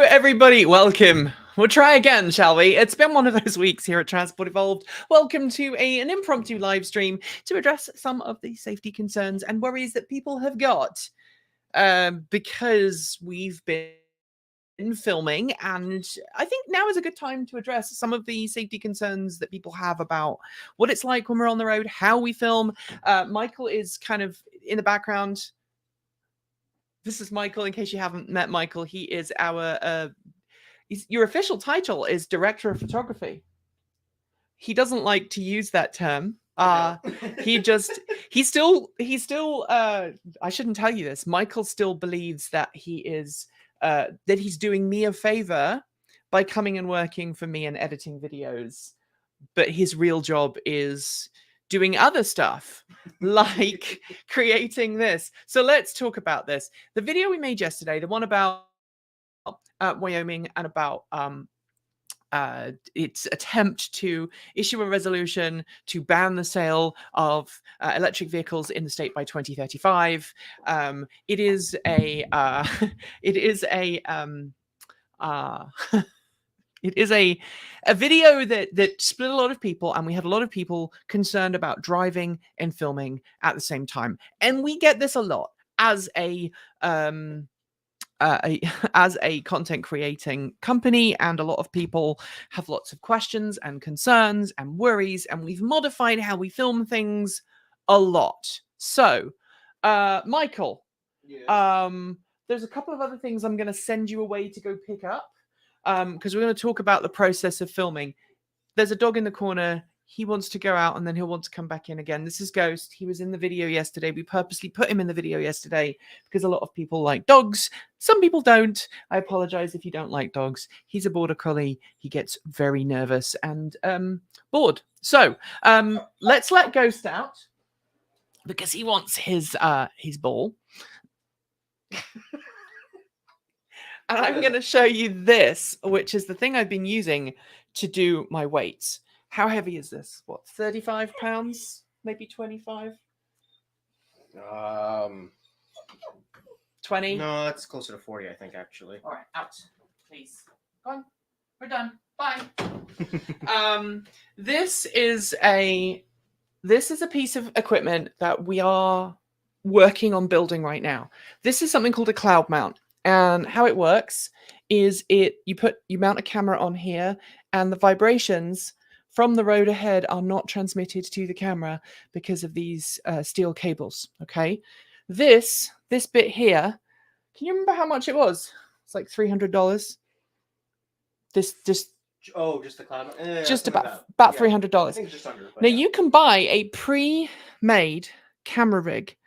everybody. Welcome. We'll try again, shall we? It's been one of those weeks here at Transport Evolved. Welcome to an impromptu live stream to address some of the safety concerns and worries that people have got because we've been filming, and I think now is a good time to address some of the safety concerns that people have about what it's like when we're on the road, how we film. Michael is kind of in the background. This is Michael. In case you haven't met Michael, he is our your official title is director of photography. He doesn't like to use that term. He still I shouldn't tell you this. Michael still believes that he's doing me a favor by coming and working for me and editing videos, but his real job is doing other stuff like creating this. So let's talk about this. The video we made yesterday, the one about Wyoming and about its attempt to issue a resolution to ban the sale of electric vehicles in the state by 2035. It is a it is a it is a video that split a lot of people, and we had a lot of people concerned about driving and filming at the same time. And we get this a lot as as a content creating company, and a lot of people have lots of questions and concerns and worries, and we've modified how we film things a lot. So Michael, Yes. there's a couple of other things I'm going to send you away to go pick up, because we're going to talk about the process of filming. There's a dog in the corner. He wants to go out and then he'll want to come back in again. This is Ghost. He was in the video yesterday. We purposely put him in the video yesterday because a lot of people like dogs. Some people don't. I apologize if you don't like dogs. He's a border collie. He gets very nervous and bored. So let's let Ghost out because he wants his ball. And I'm going to show you this, which is the thing I've been using to do my weights. How heavy is this? What, 35 pounds? Maybe 25? 20? No, it's closer to 40, I think, actually. All right, out, please. Go on. We're done. Bye. This is a piece of equipment that we are working on building right now. This is something called a cloud mount. And how it works is you mount a camera on here, and the vibrations from the road ahead are not transmitted to the camera because of these steel cables. Okay, this bit here. Can you remember how much it was? It's like $300. This just the cloud. just about $300. I think just under. Now you can buy a pre-made camera rig,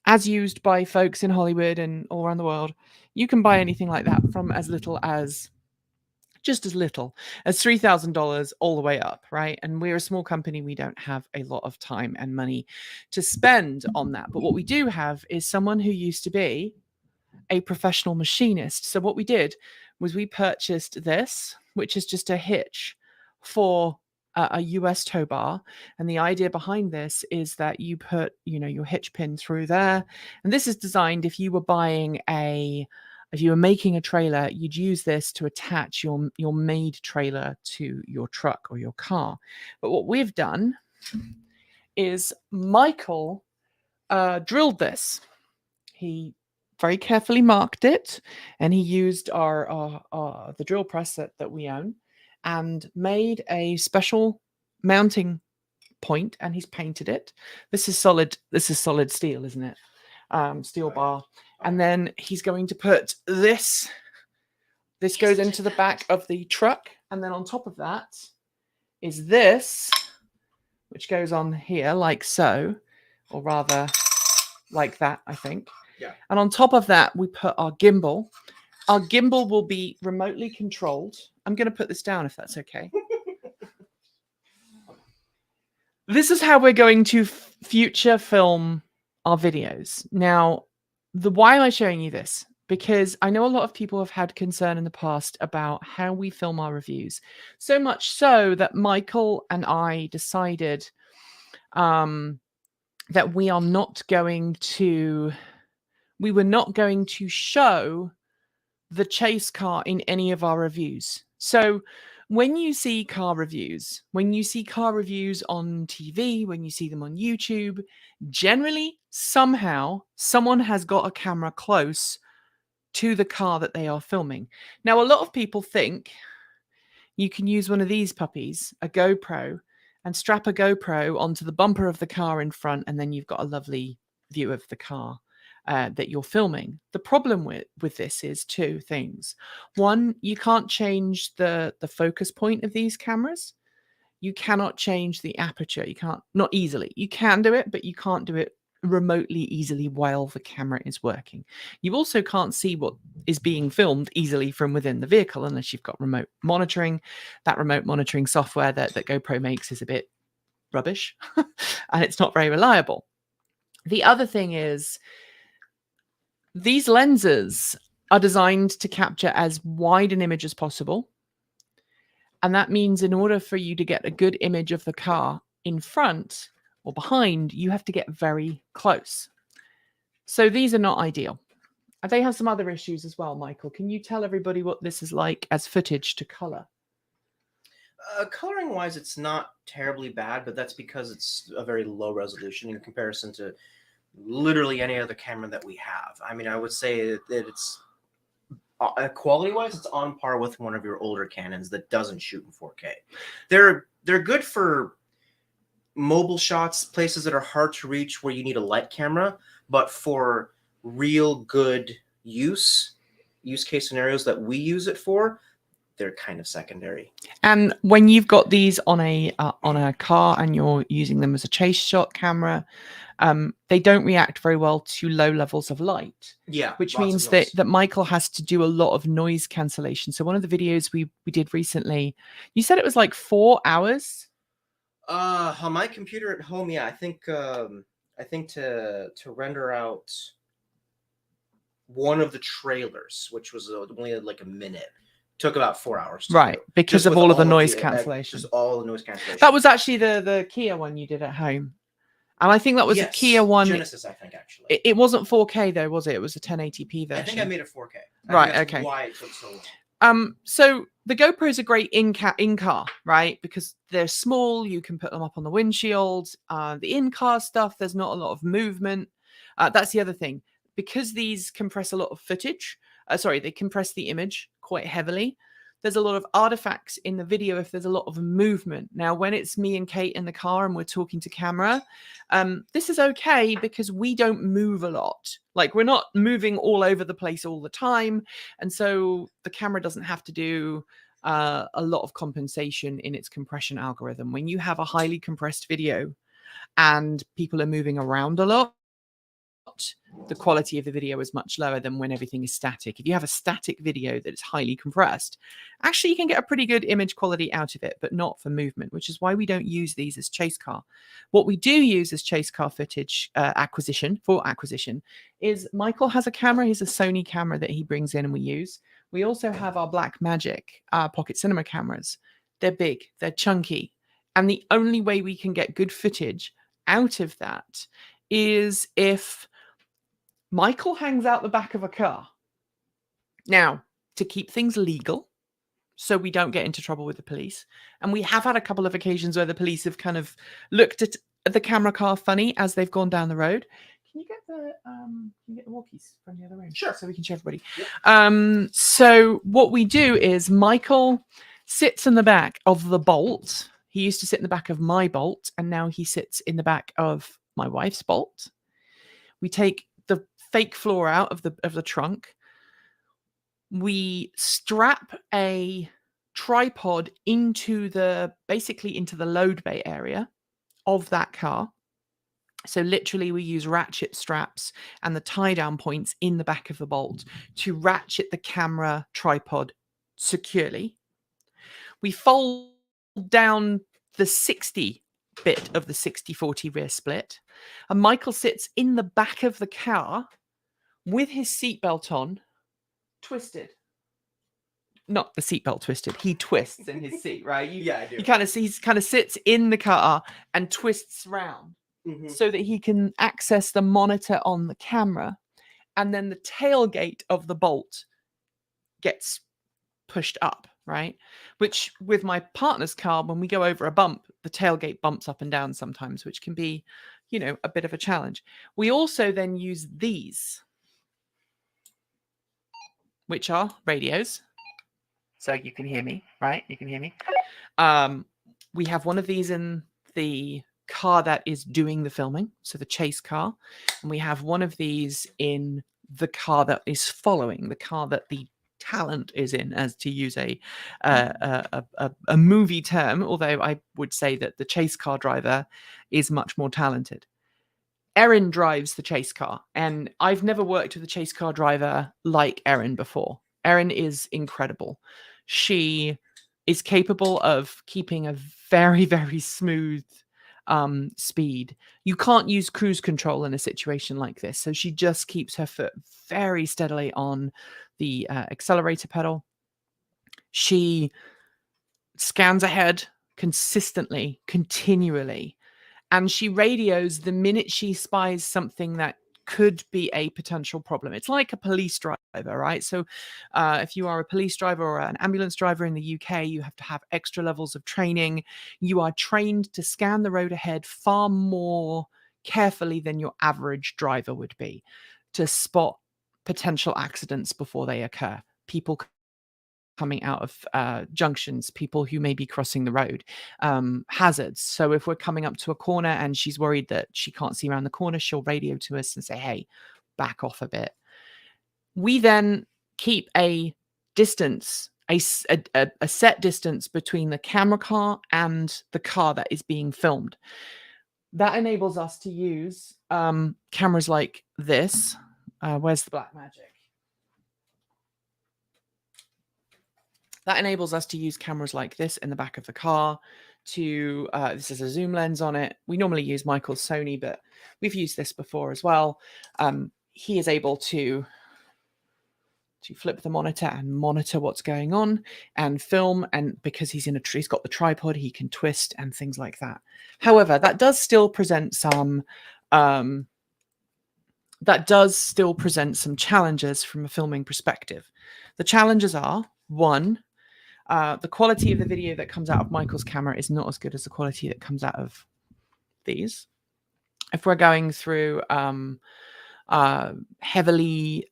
as used by folks in Hollywood and all around the world. You can buy anything like that from as little as $3,000 all the way up, right? And we're a small company. We don't have a lot of time and money to spend on that. But what we do have is someone who used to be a professional machinist. So what we did was we purchased this, which is just a hitch for a US tow bar. And the idea behind this is that you put, your hitch pin through there. And this is designed if you were making a trailer, you'd use this to attach your made trailer to your truck or your car. But what we've done is Michael drilled this. He very carefully marked it, and he used the drill press that we own, and made a special mounting point, and he's painted it. This is solid steel, isn't it? Steel bar. And then he's going to put this goes into the back of the truck, and then on top of that is this, which goes on here like so, or rather like that, I think. Yeah. And on top of that, we put our gimbal. Our gimbal will be remotely controlled. I'm going to put this down if that's okay. This is how we're going to future film our videos. Now, why am I showing you this? Because I know a lot of people have had concern in the past about how we film our reviews. So much so that Michael and I decided that we were not going to show the chase car in any of our reviews. So when you see car reviews, when you see car reviews on TV, when you see them on YouTube, generally, somehow, someone has got a camera close to the car that they are filming. Now, a lot of people think you can use one of these puppies, a GoPro, and strap a GoPro onto the bumper of the car in front, and then you've got a lovely view of the car that you're filming. The problem with this is two things. One, you can't change the focus point of these cameras. You cannot change the aperture. You can't, not easily. You can do it, but you can't do it remotely easily while the camera is working. You also can't see what is being filmed easily from within the vehicle unless you've got remote monitoring. That remote monitoring software that GoPro makes is a bit rubbish and it's not very reliable. The other thing is these lenses are designed to capture as wide an image as possible. And that means in order for you to get a good image of the car in front or behind, you have to get very close. So these are not ideal. They have some other issues as well, Michael. Can you tell everybody what this is like as footage to color? Coloring wise, it's not terribly bad, but that's because it's a very low resolution in comparison to literally any other camera that we have. I mean, I would say that it's quality wise, it's on par with one of your older Canons that doesn't shoot in 4K. They're good for mobile shots, places that are hard to reach where you need a light camera, but for real good use case scenarios that we use it for, they're kind of secondary. And when you've got these on a car and you're using them as a chase shot camera, they don't react very well to low levels of light. Yeah, which means that Michael has to do a lot of noise cancellation. So one of the videos we did recently, you said it was like 4 hours. On my computer at home, yeah, I think to render out one of the trailers, which was only like a minute, took about 4 hours. Right, because of all of the noise cancellation. Just all the noise cancellation. That was actually the Kia one you did at home. And I think that was a Kia one. Genesis, I think, actually. It wasn't 4K though, was it? It was a 1080p version. I think I made it 4K. Right, okay. Why it took so long. So the GoPros are great in-car, right? Because they're small, you can put them up on the windshield. The in-car stuff, there's not a lot of movement. That's the other thing. Because these compress a lot of footage, they compress the image quite heavily. There's a lot of artifacts in the video if there's a lot of movement. Now, when it's me and Kate in the car and we're talking to camera, this is okay because we don't move a lot. Like, we're not moving all over the place all the time. And so the camera doesn't have to do a lot of compensation in its compression algorithm. When you have a highly compressed video and people are moving around a lot, the quality of the video is much lower than when everything is static. If you have a static video that is highly compressed, actually you can get a pretty good image quality out of it, but not for movement, which is why we don't use these as chase car. What we do use as chase car footage acquisition is Michael has a camera. He's a Sony camera that he brings in and we use. We also have our Blackmagic pocket cinema cameras. They're big, they're chunky. And the only way we can get good footage out of that is if Michael hangs out the back of a car. Now, to keep things legal, so we don't get into trouble with the police, and we have had a couple of occasions where the police have kind of looked at the camera car funny as they've gone down the road. Can you get the walkies from the other room? Sure. So we can show everybody. Yep. So what we do is Michael sits in the back of the Bolt. He used to sit in the back of my Bolt, and now he sits in the back of my wife's Bolt. We take the fake floor out of the trunk. We strap a tripod into the load bay area of that car. So literally we use ratchet straps and the tie down points in the back of the Bolt to ratchet the camera tripod securely. We fold down the 60 bit of the 60/40 rear split, and Michael sits in the back of the car with his seatbelt on, twisted. Not the seatbelt twisted. He twists in his seat, right? Yeah, I do. He kind of sits in the car and twists round so that he can access the monitor on the camera, and then the tailgate of the Bolt gets pushed up, right? Which with my partner's car, when we go over a bump, the tailgate bumps up and down sometimes, which can be, a bit of a challenge. We also then use these, which are radios. So you can hear me, right? You can hear me. We have one of these in the car that is doing the filming, so the chase car, and we have one of these in the car that is following, the car that the talent is in, as to use a movie term, although I would say that the chase car driver is much more talented. Erin drives the chase car, and I've never worked with a chase car driver like Erin before. Erin is incredible. She is capable of keeping a very, very smooth speed. You can't use cruise control in a situation like this. So she just keeps her foot very steadily on the accelerator pedal. She scans ahead consistently, continually, and she radios the minute she spies something that could be a potential problem. It's like a police driver, right? So if you are a police driver or an ambulance driver in the UK, you have to have extra levels of training. You are trained to scan the road ahead far more carefully than your average driver would be, to spot potential accidents before they occur. People coming out of junctions, people who may be crossing the road, hazards. So if we're coming up to a corner and she's worried that she can't see around the corner, she'll radio to us and say, hey, back off a bit. We then keep a distance, a set distance between the camera car and the car that is being filmed. That enables us to use cameras like this. Where's the black magic? That enables us to use cameras like this in the back of the car to, this is a zoom lens on it. We normally use Michael's Sony, but we've used this before as well. He is able to flip the monitor and monitor what's going on and film. And because he's he's got the tripod, he can twist and things like that. However, that does still present some, challenges from a filming perspective. The challenges are, one, the quality of the video that comes out of Michael's camera is not as good as the quality that comes out of these. If we're going through heavily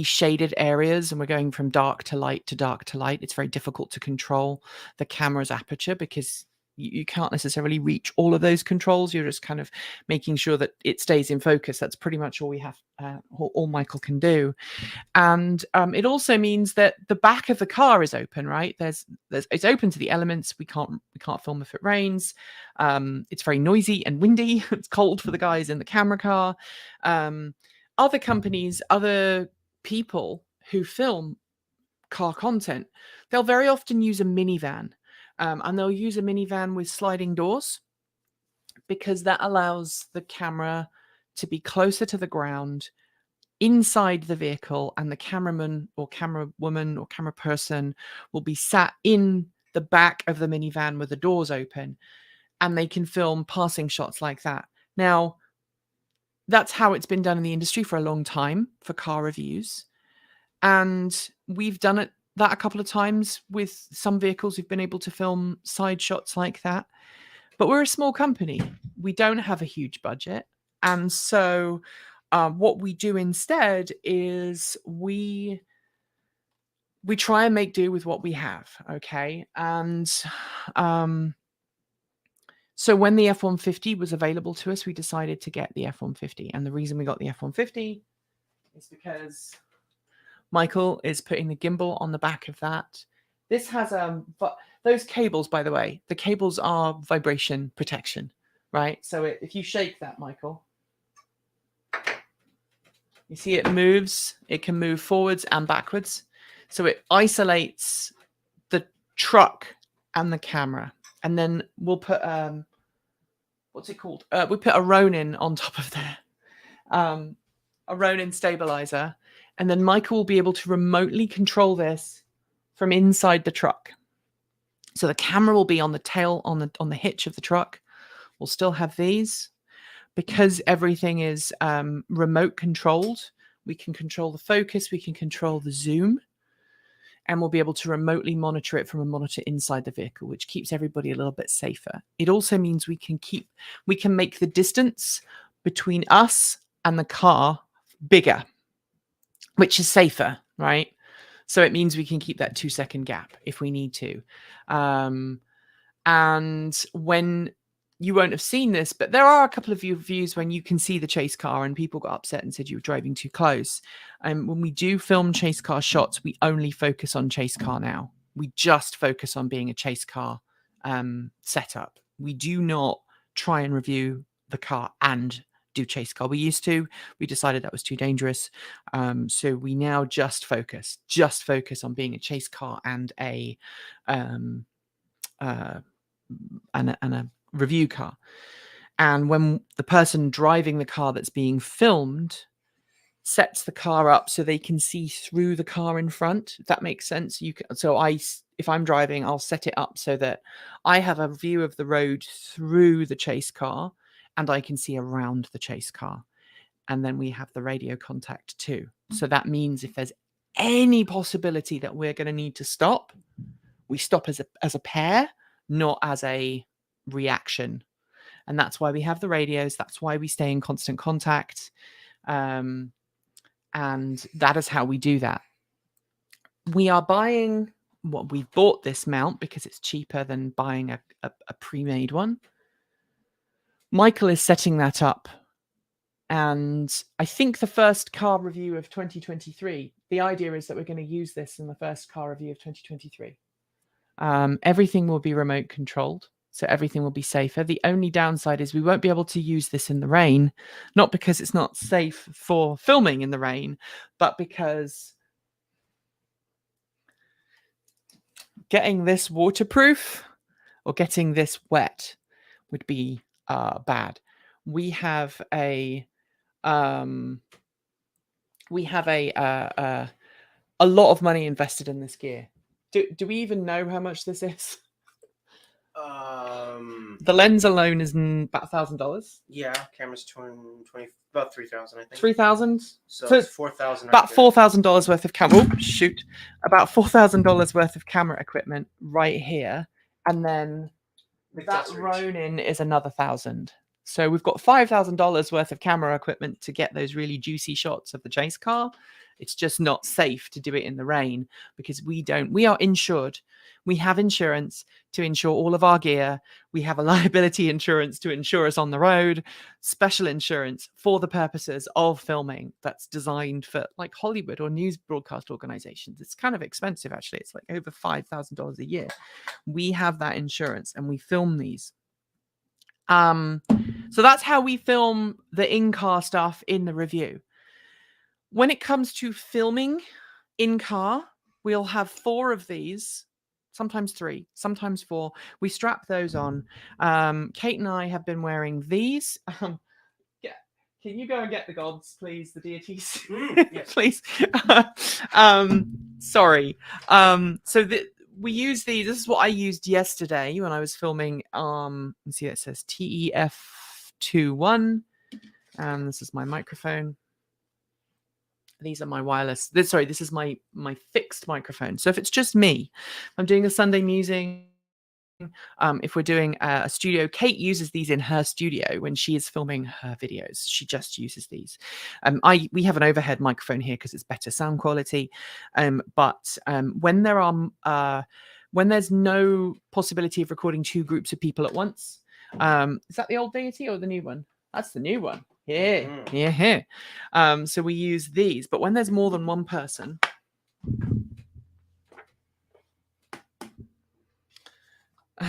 shaded areas and we're going from dark to light to dark to light, it's very difficult to control the camera's aperture because you can't necessarily reach all of those controls. You're just kind of making sure that it stays in focus. That's pretty much all we have, all Michael can do. And it also means that the back of the car is open, right? It's open to the elements. We can't film if it rains. It's very noisy and windy. It's cold for the guys in the camera car. Other companies, other people who film car content, they'll very often use a minivan. And they'll use a minivan with sliding doors because that allows the camera to be closer to the ground inside the vehicle, and the cameraman or camera woman or camera person will be sat in the back of the minivan with the doors open, and they can film passing shots like that. Now, that's how it's been done in the industry for a long time for car reviews. And we've done that a couple of times with some vehicles. We've been able to film side shots like that, but we're a small company. We don't have a huge budget. And so what we do instead is we try and make do with what we have. Okay. And so when the F-150 was available to us, we decided to get the F-150. And the reason we got the F-150 is because Michael is putting the gimbal on the back of that. This has those cables, by the way, the cables are vibration protection, right? So if you shake that, Michael, you see it moves. It can move forwards and backwards. So it isolates the truck and the camera. And then we'll put, what's it called? We put a Ronin on top of there, a Ronin stabilizer. And then Michael will be able to remotely control this from inside the truck. So the camera will be on the tail, on the hitch of the truck. We'll still have these. Because everything is remote controlled, we can control the focus, we can control the zoom, and we'll be able to remotely monitor it from a monitor inside the vehicle, which keeps everybody a little bit safer. It also means we can make the distance between us and the car bigger, which is safer, right? So it means we can keep that 2-second gap if we need to. And when you won't have seen this, but there are a couple of views when you can see the chase car and people got upset and said you were driving too close. And when we do film chase car shots, we only focus on chase car now. We just focus on being a chase car setup. We do not try and review the car and do chase car. We used to. We decided that was too dangerous. So we now just focus on being a chase car and a review car. And when the person driving the car that's being filmed sets the car up so they can see through the car in front, if that makes sense. If I'm driving, I'll set it up so that I have a view of the road through the chase car and I can see around the chase car. And then we have the radio contact too. So that means if there's any possibility that we're going to need to stop, we stop as a pair, not as a reaction. And that's why we have the radios. That's why we stay in constant contact. And that is how we do that. We've bought this mount because it's cheaper than buying a pre-made one. Michael is setting that up. And I think the first car review of 2023, the idea is that we're going to use this in the first car review of 2023. Everything will be remote controlled, so everything will be safer. The only downside is we won't be able to use this in the rain, not because it's not safe for filming in the rain, but because getting this waterproof or getting this wet would be bad. We have a lot of money invested in this gear. Do we even know how much this is? The lens alone is about $1,000. Yeah, camera's 20 about 3,000, I think. 3,000. So it's 4,000. About $4,000 worth of camera. About $4,000 worth of camera equipment right here, and then that Ronin is another 1,000. So we've got $5,000 worth of camera equipment to get those really juicy shots of the chase car. It's just not safe to do it in the rain because we are insured. We have insurance to insure all of our gear. We have a liability insurance to insure us on the road, special insurance for the purposes of filming that's designed for like Hollywood or news broadcast organizations. It's kind of expensive, actually. It's like over $5,000 a year. We have that insurance and we film these. So that's how we film the in-car stuff in the review. When it comes to filming in-car, we'll have 4 of these, sometimes 3, sometimes 4. We strap those on. Kate and I have been wearing these. Can you go and get the gods, please, the deities? Yes. Please. Sorry. We use these. This is what I used yesterday when I was filming. Let's see, it says TEF21. And this is my microphone. These are my wireless. This is my fixed microphone. So if it's just me, I'm doing a Sunday musing. If we're doing a studio, Kate uses these in her studio when she is filming her videos. She just uses these. We have an overhead microphone here because it's better sound quality. But when there's no possibility of recording 2 groups of people at once, is that the old deity or the new one? That's the new one. Yeah. So we use these, but when there's more than one person,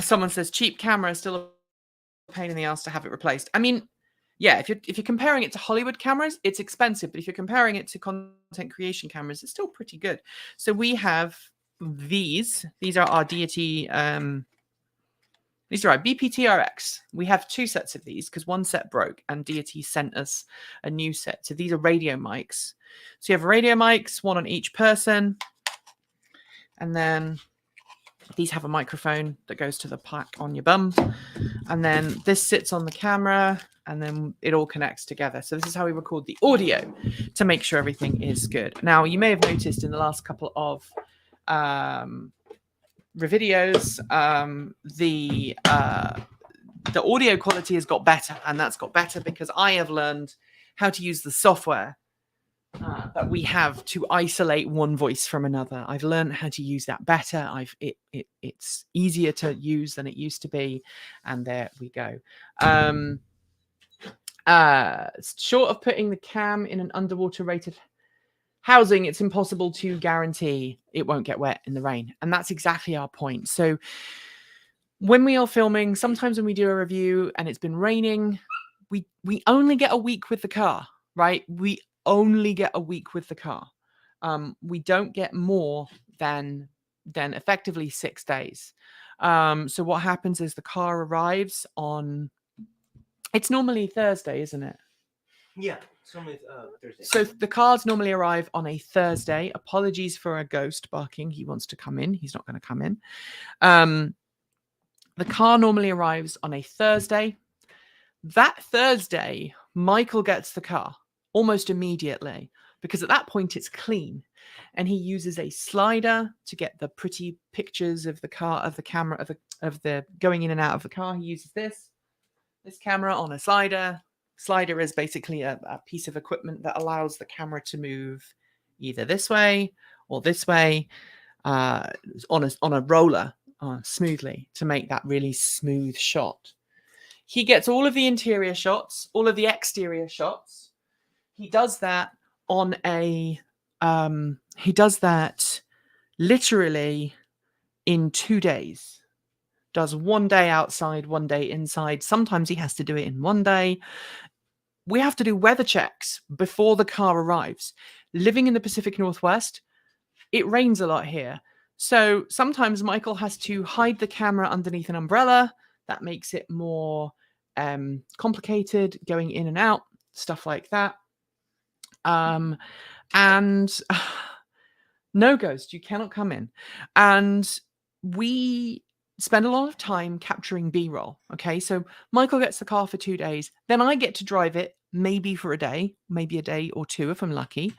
someone says cheap camera is still a pain in the ass to have it replaced. I mean, yeah, if you're comparing it to Hollywood cameras, it's expensive, but if you're comparing it to content creation cameras, it's still pretty good. So we have these. These are our deity. These are our BPTRX. We have 2 sets of these because one set broke and Deity sent us a new set. So these are radio mics. So you have radio mics, 1 on each person. And then These have a microphone that goes to the pack on your bum, and then this sits on the camera, and then it all connects together. So this is how we record the audio to make sure everything is good. Now, you may have noticed in the last couple of videos, the audio quality has got better, and that's got better because I have learned how to use the software that we have to isolate one voice from another. I've learned how to use that better. It's easier to use than it used to be, and there we go. Short of putting the cam in an underwater rated housing, it's impossible to guarantee it won't get wet in the rain, and that's exactly our point. So when we are filming, sometimes when we do a review and it's been raining, we only get a week with the car, right? We only get a week with the car. We don't get more than effectively 6 days. So what happens is the car arrives on, it's normally Thursday, isn't it? Yeah, it's normally Thursday. So the cars normally arrive on a Thursday. Apologies for a ghost barking. He wants to come in. He's not going to come in. The car normally arrives on a Thursday. That Thursday, Michael gets the car almost immediately because at that point it's clean, and he uses a slider to get the pretty pictures of the car, of the camera, of the going in and out of the car. He uses this camera on a slider. Slider is basically a piece of equipment that allows the camera to move either this way or this way on a roller smoothly to make that really smooth shot. He gets all of the interior shots, all of the exterior shots. He does that on a he does that literally in 2 days. Does 1 day outside, 1 day inside. Sometimes he has to do it in 1 day. We have to do weather checks before the car arrives. Living in the Pacific Northwest, it rains a lot here. So sometimes Michael has to hide the camera underneath an umbrella. That makes it more complicated going in and out, stuff like that. And no ghost, you cannot come in. And we spend a lot of time capturing B-roll. Okay, so Michael gets the car for 2 days. Then I get to drive it maybe for a day, maybe a day or two if I'm lucky.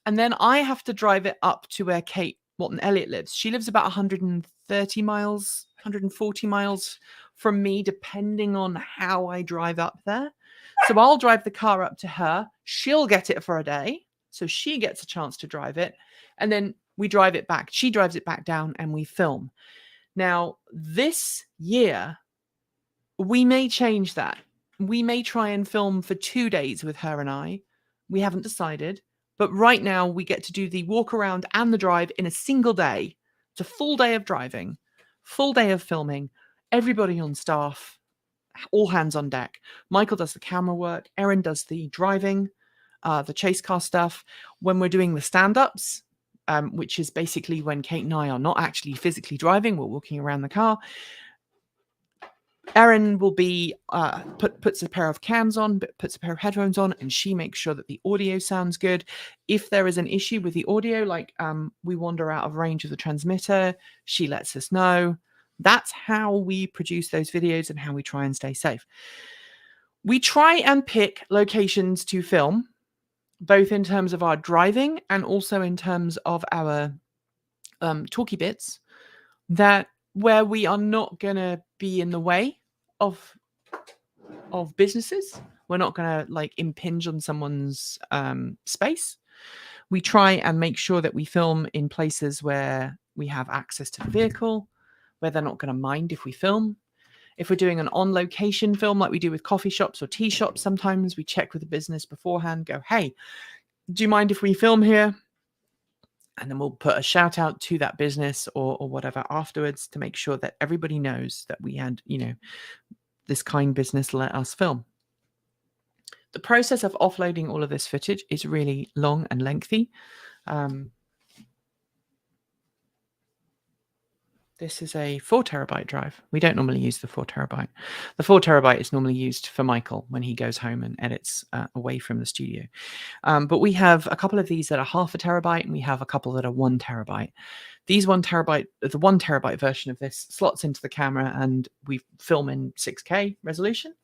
And then I have to drive it up to where Kate Walton Elliott lives. She lives about 130 miles, 140 miles from me, depending on how I drive up there. So I'll drive the car up to her. She'll get it for a day. So she gets a chance to drive it. And then we drive it back. She drives it back down and we film. Now, this year, we may change that. We may try and film for 2 days with her and I. We haven't decided. But right now, we get to do the walk around and the drive in a single day. It's a full day of driving, full day of filming, everybody on staff, all hands on deck. Michael does the camera work. Erin does the driving, the chase car stuff. When we're doing the stand-ups, which is basically when Kate and I are not actually physically driving, we're walking around the car. Erin will be puts a pair of cans on, puts a pair of headphones on, and she makes sure that the audio sounds good. If there is an issue with the audio, like we wander out of range of the transmitter, she lets us know. That's how we produce those videos and how we try and stay safe. We try and pick locations to film, both in terms of our driving and also in terms of our talky bits, that where we are not going to be in the way of businesses. We're not going to like impinge on someone's space. We try and make sure that we film in places where we have access to the vehicle, where they're not going to mind if we film. If we're doing an on-location film like we do with coffee shops or tea shops, sometimes we check with the business beforehand, go, hey, do you mind if we film here? And then we'll put a shout out to that business or whatever afterwards to make sure that everybody knows that we had, this kind business let us film. The process of offloading all of this footage is really long and lengthy. This is a 4 terabyte drive. We don't normally use the 4 terabyte. The 4 terabyte is normally used for Michael when he goes home and edits away from the studio. But we have a couple of these that are half a terabyte, and we have a couple that are 1 terabyte. These 1 terabyte, the 1 terabyte version of this slots into the camera, and we film in 6K resolution.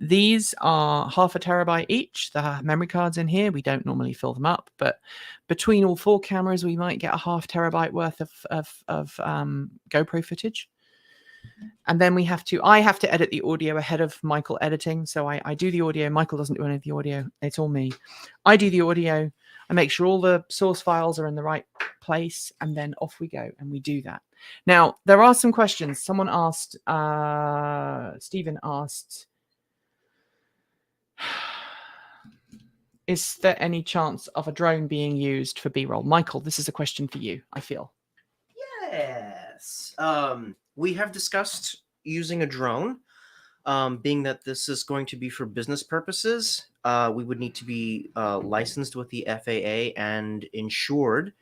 These are half a terabyte each. The memory cards in here, we don't normally fill them up, but between all 4 cameras, we might get a half terabyte worth of GoPro footage. And then I have to edit the audio ahead of Michael editing. So I do the audio. Michael doesn't do any of the audio. It's all me. I do the audio. I make sure all the source files are in the right place, and then off we go, and we do that. Now, there are some questions. Someone asked, Stephen asked, is there any chance of a drone being used for B-roll? Michael, this is a question for you, I feel. Yes. We have discussed using a drone. Being that this is going to be for business purposes, we would need to be licensed with the FAA and insured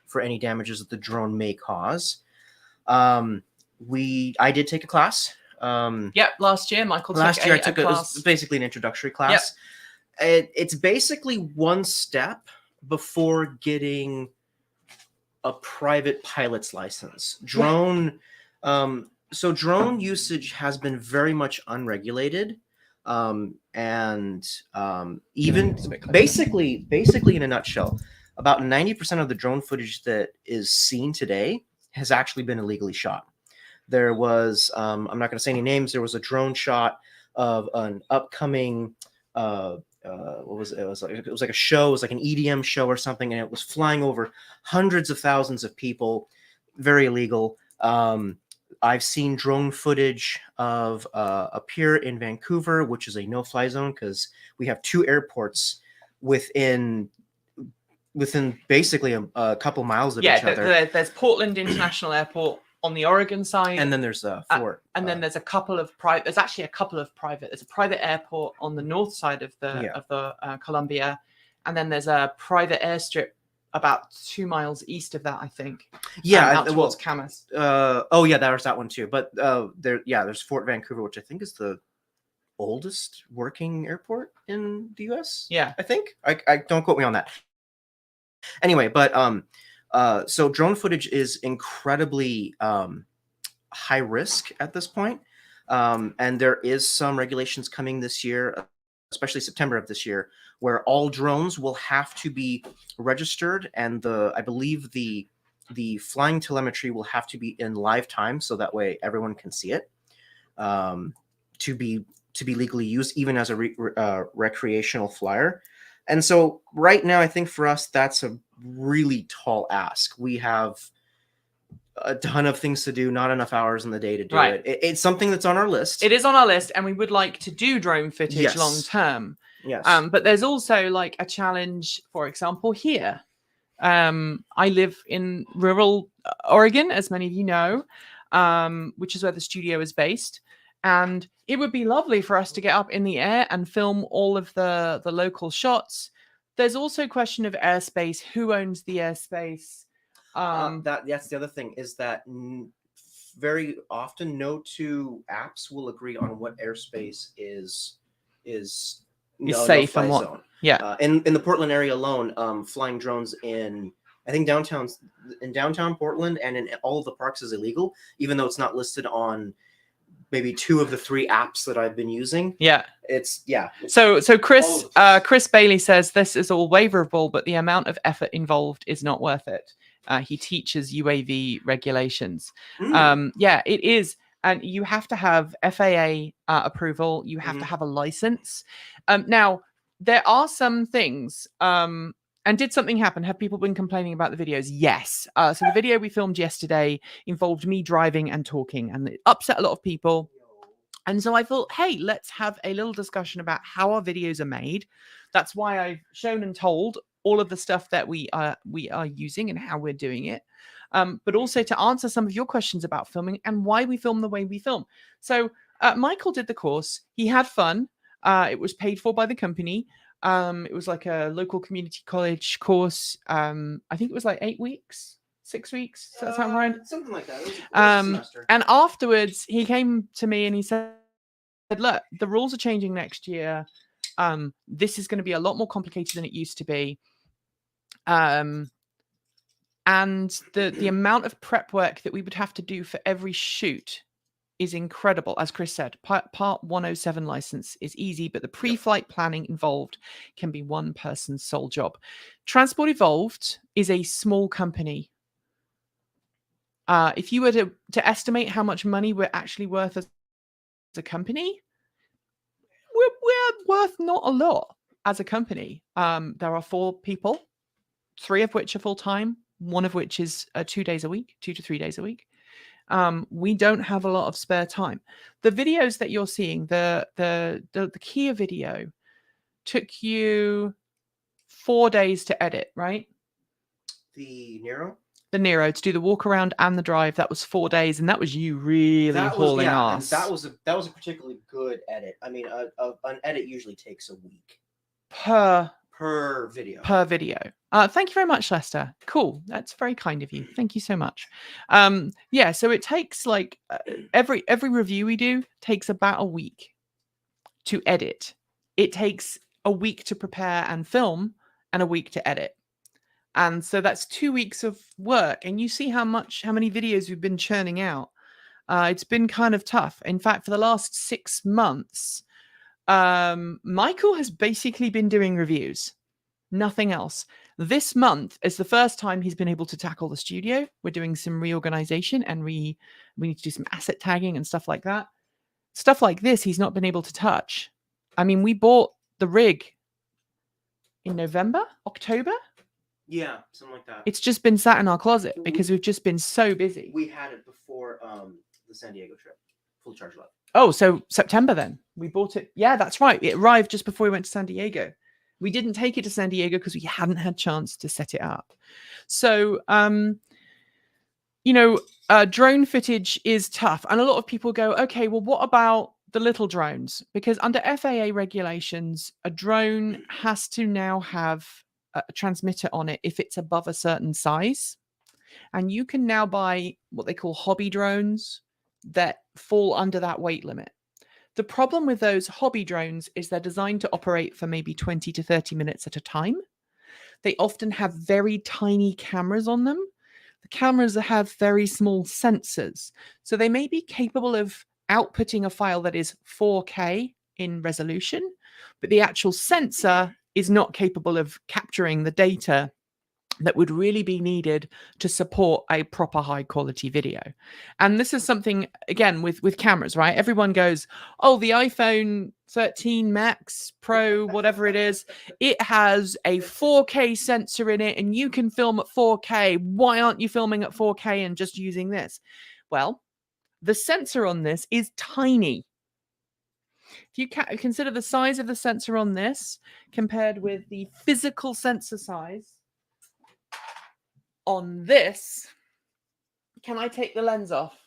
for any damages that the drone may cause. I did take a class. Last year, Michael last year I took took a class. It's basically an introductory class. It's basically one step before getting a private pilot's license. Drone usage has been very much unregulated, and even basically in a nutshell, about 90% of the drone footage that is seen today has actually been illegally shot. There was, I'm not going to say any names, there was a drone shot of an upcoming, what was it? It was like a show, it was like an EDM show or something, and it was flying over hundreds of thousands of people, very illegal. I've seen drone footage of a pier in Vancouver, which is a no-fly zone because we have 2 airports within basically a couple miles of each other. There's Portland International Airport on the Oregon side, and then there's Fort. And then there's a couple of private. There's actually a couple of private. There's a private airport on the north side of the Columbia, and then there's a private airstrip about 2 miles east of that, I think. Out towards Camas. There's that one too. But there's Fort Vancouver, which I think is the oldest working airport in the U.S. Yeah, I think. I don't quote me on that. Anyway, but so drone footage is incredibly high risk at this point, and there is some regulations coming this year, especially September of this year, where all drones will have to be registered, and I believe the flying telemetry will have to be in live time, so that way everyone can see it, to be legally used, even as a recreational flyer. And so right now, I think for us, that's a really tall ask. We have a ton of things to do, not enough hours in the day to do it. It's something that's on our list. It is on our list, and we would like to do drone footage long term. Yes. But there's also like a challenge, for example, here. I live in rural Oregon, as many of you know, which is where the studio is based. And it would be lovely for us to get up in the air and film all of the local shots. There's also a question of airspace. Who owns the airspace? That's the other thing, is that very often no 2 apps will agree on what airspace is safe and what. Zone. Yeah. In the Portland area alone, flying drones in, I think downtown Portland and in all of the parks is illegal, even though it's not listed on maybe 2 of the 3 apps that I've been using. So Chris Bailey says this is all waiverable, but the amount of effort involved is not worth it. He teaches UAV regulations. It is. And you have to have FAA approval. You have to have a license. Now, there are some things. And did something happen? Have people been complaining about the videos? Yes. So the video we filmed yesterday involved me driving and talking, and it upset a lot of people. And so I thought, hey, let's have a little discussion about how our videos are made. That's why I've shown and told all of the stuff that we are using and how we're doing it. But also to answer some of your questions about filming and why we film the way we film. So Michael did the course. He had fun. It was paid for by the company. It was like a local community college course. I think it was like 8 weeks. 6 weeks. Does that sound right? Something like that. It was a semester. And afterwards, he came to me and he said, "Look, the rules are changing next year. This is going to be a lot more complicated than it used to be. And the amount of prep work that we would have to do for every shoot is incredible. As Chris said, part 107 license is easy, but the pre-flight planning involved can be one person's sole job. Transport Evolved is a small company. If you were to estimate how much money we're actually worth as a company, we're worth not a lot as a company. There are 4 people, 3 of which are full-time, 1 of which is 2 days a week, 2 to 3 days a week. We don't have a lot of spare time. The videos that you're seeing, the Kia video took you 4 days to edit, right? The Nero? The Nero, to do the walk around and the drive, that was 4 days, and that was you really hauling ass. And that was a particularly good edit. I mean, an edit usually takes a week per video. Thank you very much, Lester. Cool. That's very kind of you. Thank you so much. Yeah, so it takes like every review we do takes about a week to edit. It takes a week to prepare and film and a week to edit. And so that's 2 weeks of work. And you see how many videos we've been churning out. It's been kind of tough. In fact, for the last 6 months, Michael has basically been doing reviews, nothing else. This month is the first time he's been able to tackle the studio. We're doing some reorganization and we need to do some asset tagging and stuff like that. Stuff like this, he's not been able to touch. I mean, we bought the rig in October. Yeah, something like that. It's just been sat in our closet because we've just been so busy. We had it before the San Diego trip, full charge left. Oh, so September then. We bought it. Yeah, that's right. It arrived just before we went to San Diego. We didn't take it to San Diego because we hadn't had chance to set it up. So, drone footage is tough. And a lot of people go, okay, well, what about the little drones? Because under FAA regulations, a drone has to now have a transmitter on it if it's above a certain size. And you can now buy what they call hobby drones that fall under that weight limit. The problem with those hobby drones is they're designed to operate for maybe 20 to 30 minutes at a time. They often have very tiny cameras on them. The cameras have very small sensors. So they may be capable of outputting a file that is 4K in resolution, but the actual sensor is not capable of capturing the data that would really be needed to support a proper high quality video. And this is something, again, with cameras, right? Everyone goes, oh, the iPhone 13 Max Pro, whatever it is, it has a 4K sensor in it and you can film at 4K. Why aren't you filming at 4K and just using this? Well, the sensor on this is tiny. If you consider the size of the sensor on this compared with the physical sensor size on this, can I take the lens off?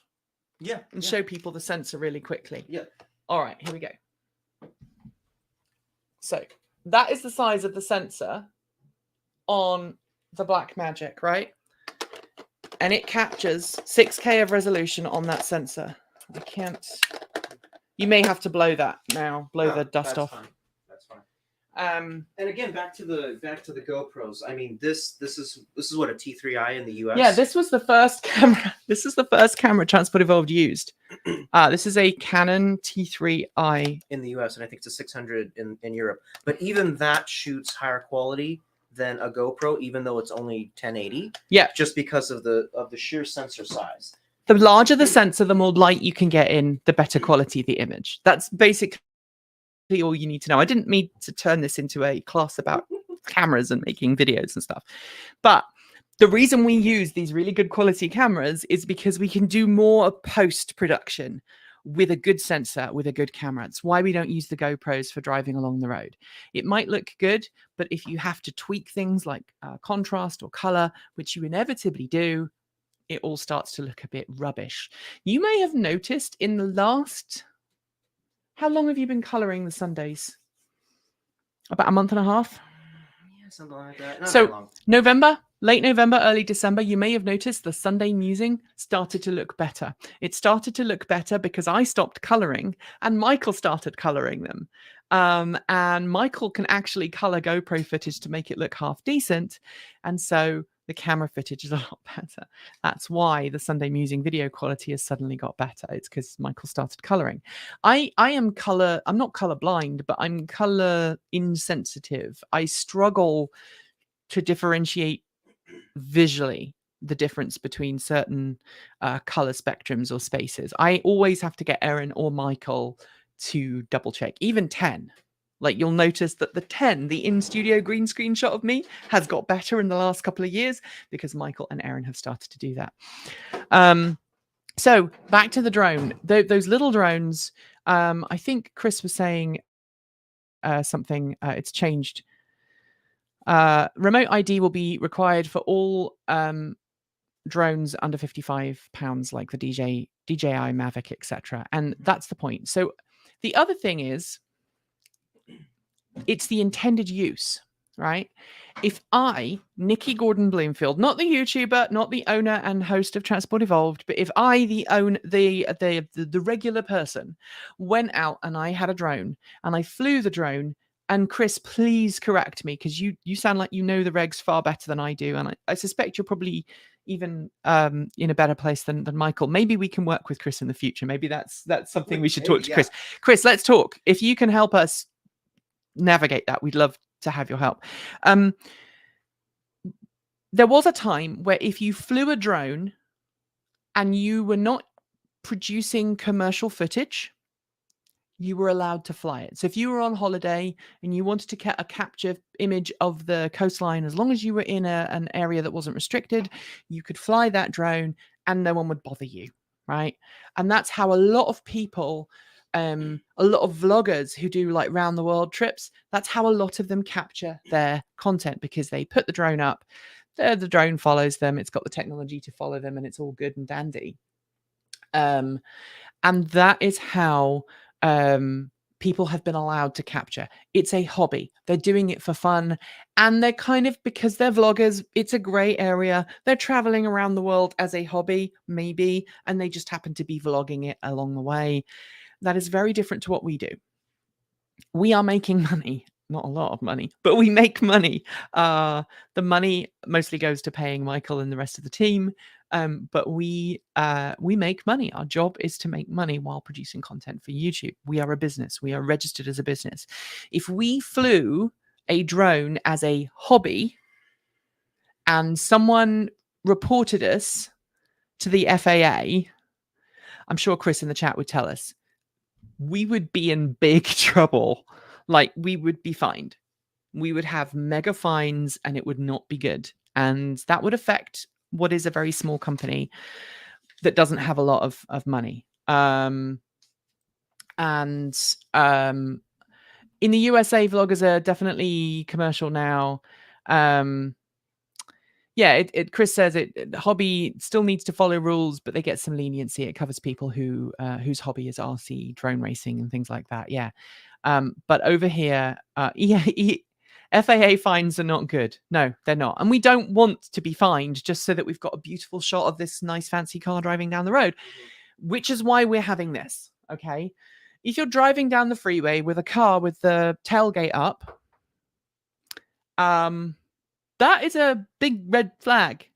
Yeah. And show people the sensor really quickly. Yeah. All right, here we go. So that is the size of the sensor on the Blackmagic, right? And it captures 6K of resolution on that sensor. I can't. You may have to blow that now. Blow the dust off. Fine. That's fine. And again, back to the GoPros. I mean, this is what, a T3i in the US. Yeah, this was the first camera. This is the first camera Transport Evolved used. This is a Canon T3i in the US, and I think it's a 600 in Europe. But even that shoots higher quality than a GoPro, even though it's only 1080. Yeah, just because of the sheer sensor size. The larger the sensor, the more light you can get in, the better quality the image. That's basically all you need to know. I didn't mean to turn this into a class about cameras and making videos and stuff. But the reason we use these really good quality cameras is because we can do more post-production with a good sensor, with a good camera. It's why we don't use the GoPros for driving along the road. It might look good, but if you have to tweak things like contrast or color, which you inevitably do, it all starts to look a bit rubbish. You may have noticed in the last... How long have you been coloring the Sundays? About a month and a half? Yeah, something like that. Not so very long. November, Late November, early December, you may have noticed the Sunday musing started to look better. It started to look better because I stopped coloring and Michael started coloring them. And Michael can actually color GoPro footage to make it look half decent. And so the camera footage is a lot better. That's why the Sunday musing video quality has suddenly got better. It's because Michael started coloring. I'm not color blind, but I'm color insensitive. I struggle to differentiate visually the difference between certain color spectrums or spaces. I always have to get Erin or Michael to double check, even 10. Like you'll notice that the 10, the in-studio green screen shot of me, has got better in the last couple of years because Michael and Erin have started to do that. So back to the drone. Those little drones, I think Chris was saying something, it's changed. Remote ID will be required for all drones under 55 pounds, like the DJI Mavic, etc. And that's the point. So the other thing is, it's the intended use, right? If I, Nikki Gordon Bloomfield, not the YouTuber, not the owner and host of Transport Evolved, but if I, the regular person, went out and I had a drone and I flew the drone, and Chris, please correct me because you sound like you know the regs far better than I do, and I suspect you're probably even in a better place than Michael. Maybe we can work with Chris in the future. Maybe that's something we should talk to Chris. Chris, let's talk. If you can help us navigate that, we'd love to have your help. There was a time where if you flew a drone and you were not producing commercial footage, you were allowed to fly it. So if you were on holiday and you wanted to get a capture image of the coastline, as long as you were in an area that wasn't restricted, you could fly that drone and no one would bother you, right? And that's how a lot of people, a lot of vloggers who do like round the world trips, that's how a lot of them capture their content, because they put the drone up, the drone follows them, it's got the technology to follow them, and it's all good and dandy. And that is how people have been allowed to capture. It's a hobby. They're doing it for fun. And they're kind of, because they're vloggers, it's a gray area. They're traveling around the world as a hobby, maybe, and they just happen to be vlogging it along the way. That is very different to what we do. We are making money. Not a lot of money, but we make money. The money mostly goes to paying Michael and the rest of the team. But we make money. Our job is to make money while producing content for YouTube. We are a business. We are registered as a business. If we flew a drone as a hobby and someone reported us to the FAA, I'm sure Chris in the chat would tell us, we would be in big trouble. Like, we would be fined. We would have mega fines and it would not be good. And that would affect what is a very small company that doesn't have a lot of money. In the USA, vloggers are definitely commercial now. Chris says hobby still needs to follow rules, but they get some leniency. It covers people who whose hobby is RC drone racing and things like that. Yeah. But over here, FAA fines are not good. No, they're not. And we don't want to be fined just so that we've got a beautiful shot of this nice fancy car driving down the road, which is why we're having this. Okay. If you're driving down the freeway with a car with the tailgate up, that is a big red flag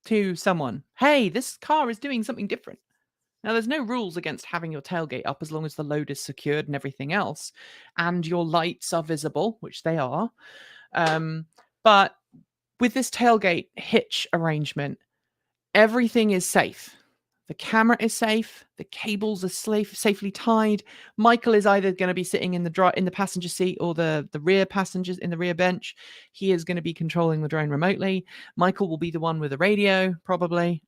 to someone. Hey, this car is doing something different. Now, there's no rules against having your tailgate up as long as the load is secured and everything else, and your lights are visible, which they are. But with this tailgate hitch arrangement, everything is safe. The camera is safe. The cables are safely tied. Michael is either going to be sitting in the passenger seat or the rear passengers in the rear bench. He is going to be controlling the drone remotely. Michael will be the one with the radio, probably.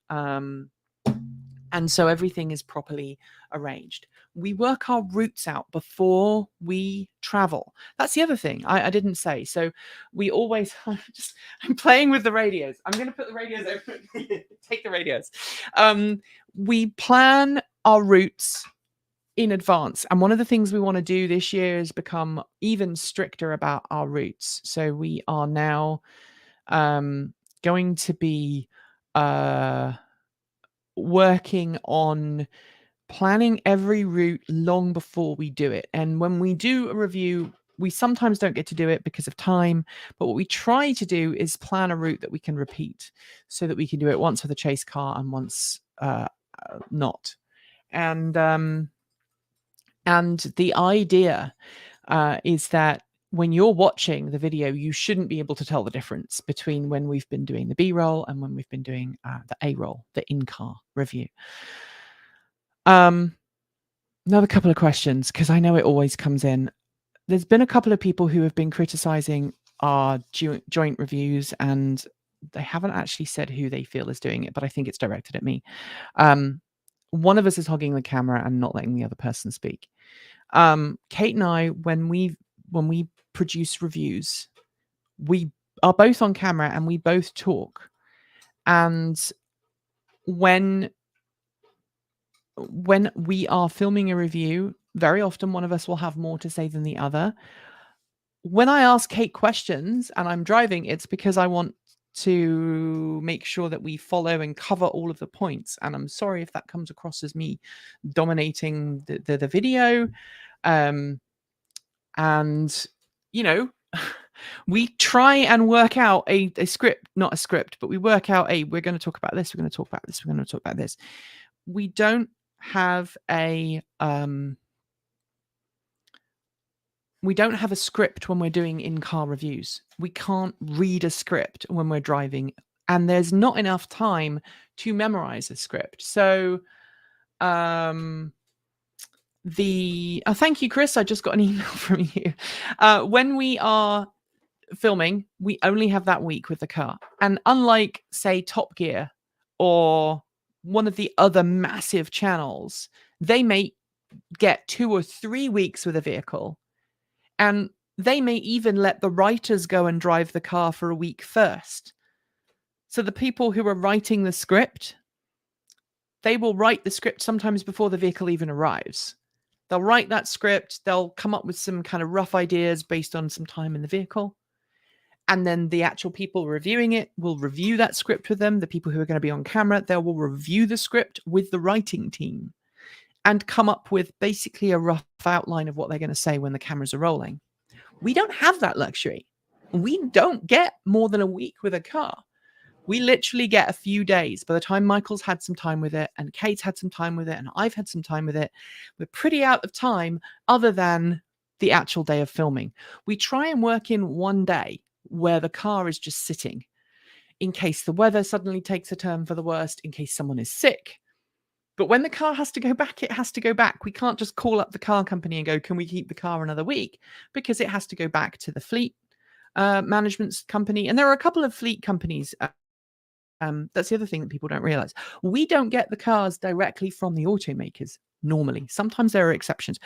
And so everything is properly arranged. We work our routes out before we travel. That's the other thing I didn't say. So we always, I'm playing with the radios. I'm going to put the radios over. Take the radios. We plan our routes in advance. And one of the things we want to do this year is become even stricter about our routes. So we are now going going to be working on planning every route long before we do it. And when we do a review, we sometimes don't get to do it because of time, but what we try to do is plan a route that we can repeat so that we can do it once with a chase car and once not. And the idea is that when you're watching the video, you shouldn't be able to tell the difference between when we've been doing the B-roll and when we've been doing the A-roll, the in-car review. Another couple of questions, because I know it always comes in. There's been a couple of people who have been criticizing our joint reviews, and they haven't actually said who they feel is doing it, but I think it's directed at me. One of us is hogging the camera and not letting the other person speak. Kate and I, when we produce reviews, we are both on camera and we both talk. And when we are filming a review, very often one of us will have more to say than the other. When I ask Kate questions and I'm driving, it's because I want to make sure that we follow and cover all of the points. And I'm sorry if that comes across as me dominating the video. And, you know, we try and work out a script, not a script, but we work out we're going to talk about this, we're going to talk about this, we're going to talk about this. We don't have a script when we're doing in-car reviews. We can't read a script when we're driving, and there's not enough time to memorize a script. So thank you, Chris. I just got an email from you. When we are filming, we only have that week with the car. And unlike, say, Top Gear or one of the other massive channels, they may get 2 or 3 weeks with a vehicle. And they may even let the writers go and drive the car for a week first. So the people who are writing the script, they will write the script sometimes before the vehicle even arrives. They'll write that script. They'll come up with some kind of rough ideas based on some time in the vehicle. And then the actual people reviewing it will review that script with them. The people who are going to be on camera, they will review the script with the writing team and come up with basically a rough outline of what they're going to say when the cameras are rolling. We don't have that luxury. We don't get more than a week with a car. We literally get a few days. By the time Michael's had some time with it and Kate's had some time with it and I've had some time with it, we're pretty out of time other than the actual day of filming. We try and work in one day where the car is just sitting in case the weather suddenly takes a turn for the worst, in case someone is sick. But when the car has to go back, it has to go back. We can't just call up the car company and go, can we keep the car another week? Because it has to go back to the fleet management company. And there are a couple of fleet companies. That's the other thing that people don't realize. We don't get the cars directly from the automakers normally. Sometimes there are exceptions,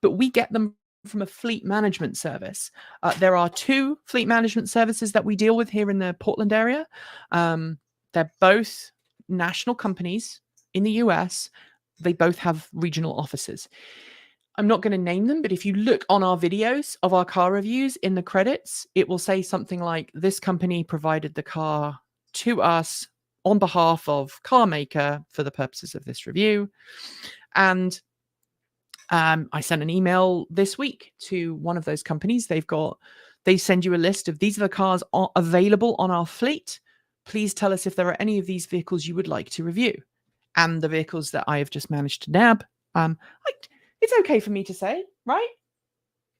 but we get them from a fleet management service. There are 2 fleet management services that we deal with here in the Portland area. They're both national companies in the US. They both have regional offices. I'm not going to name them, but if you look on our videos of our car reviews in the credits, it will say something like, this company provided the car to us on behalf of car maker for the purposes of this review. And I sent an email this week to one of those companies. They send you a list of, these are the cars available on our fleet. Please tell us if there are any of these vehicles you would like to review. And the vehicles that I have just managed to nab, it's okay for me to say, right?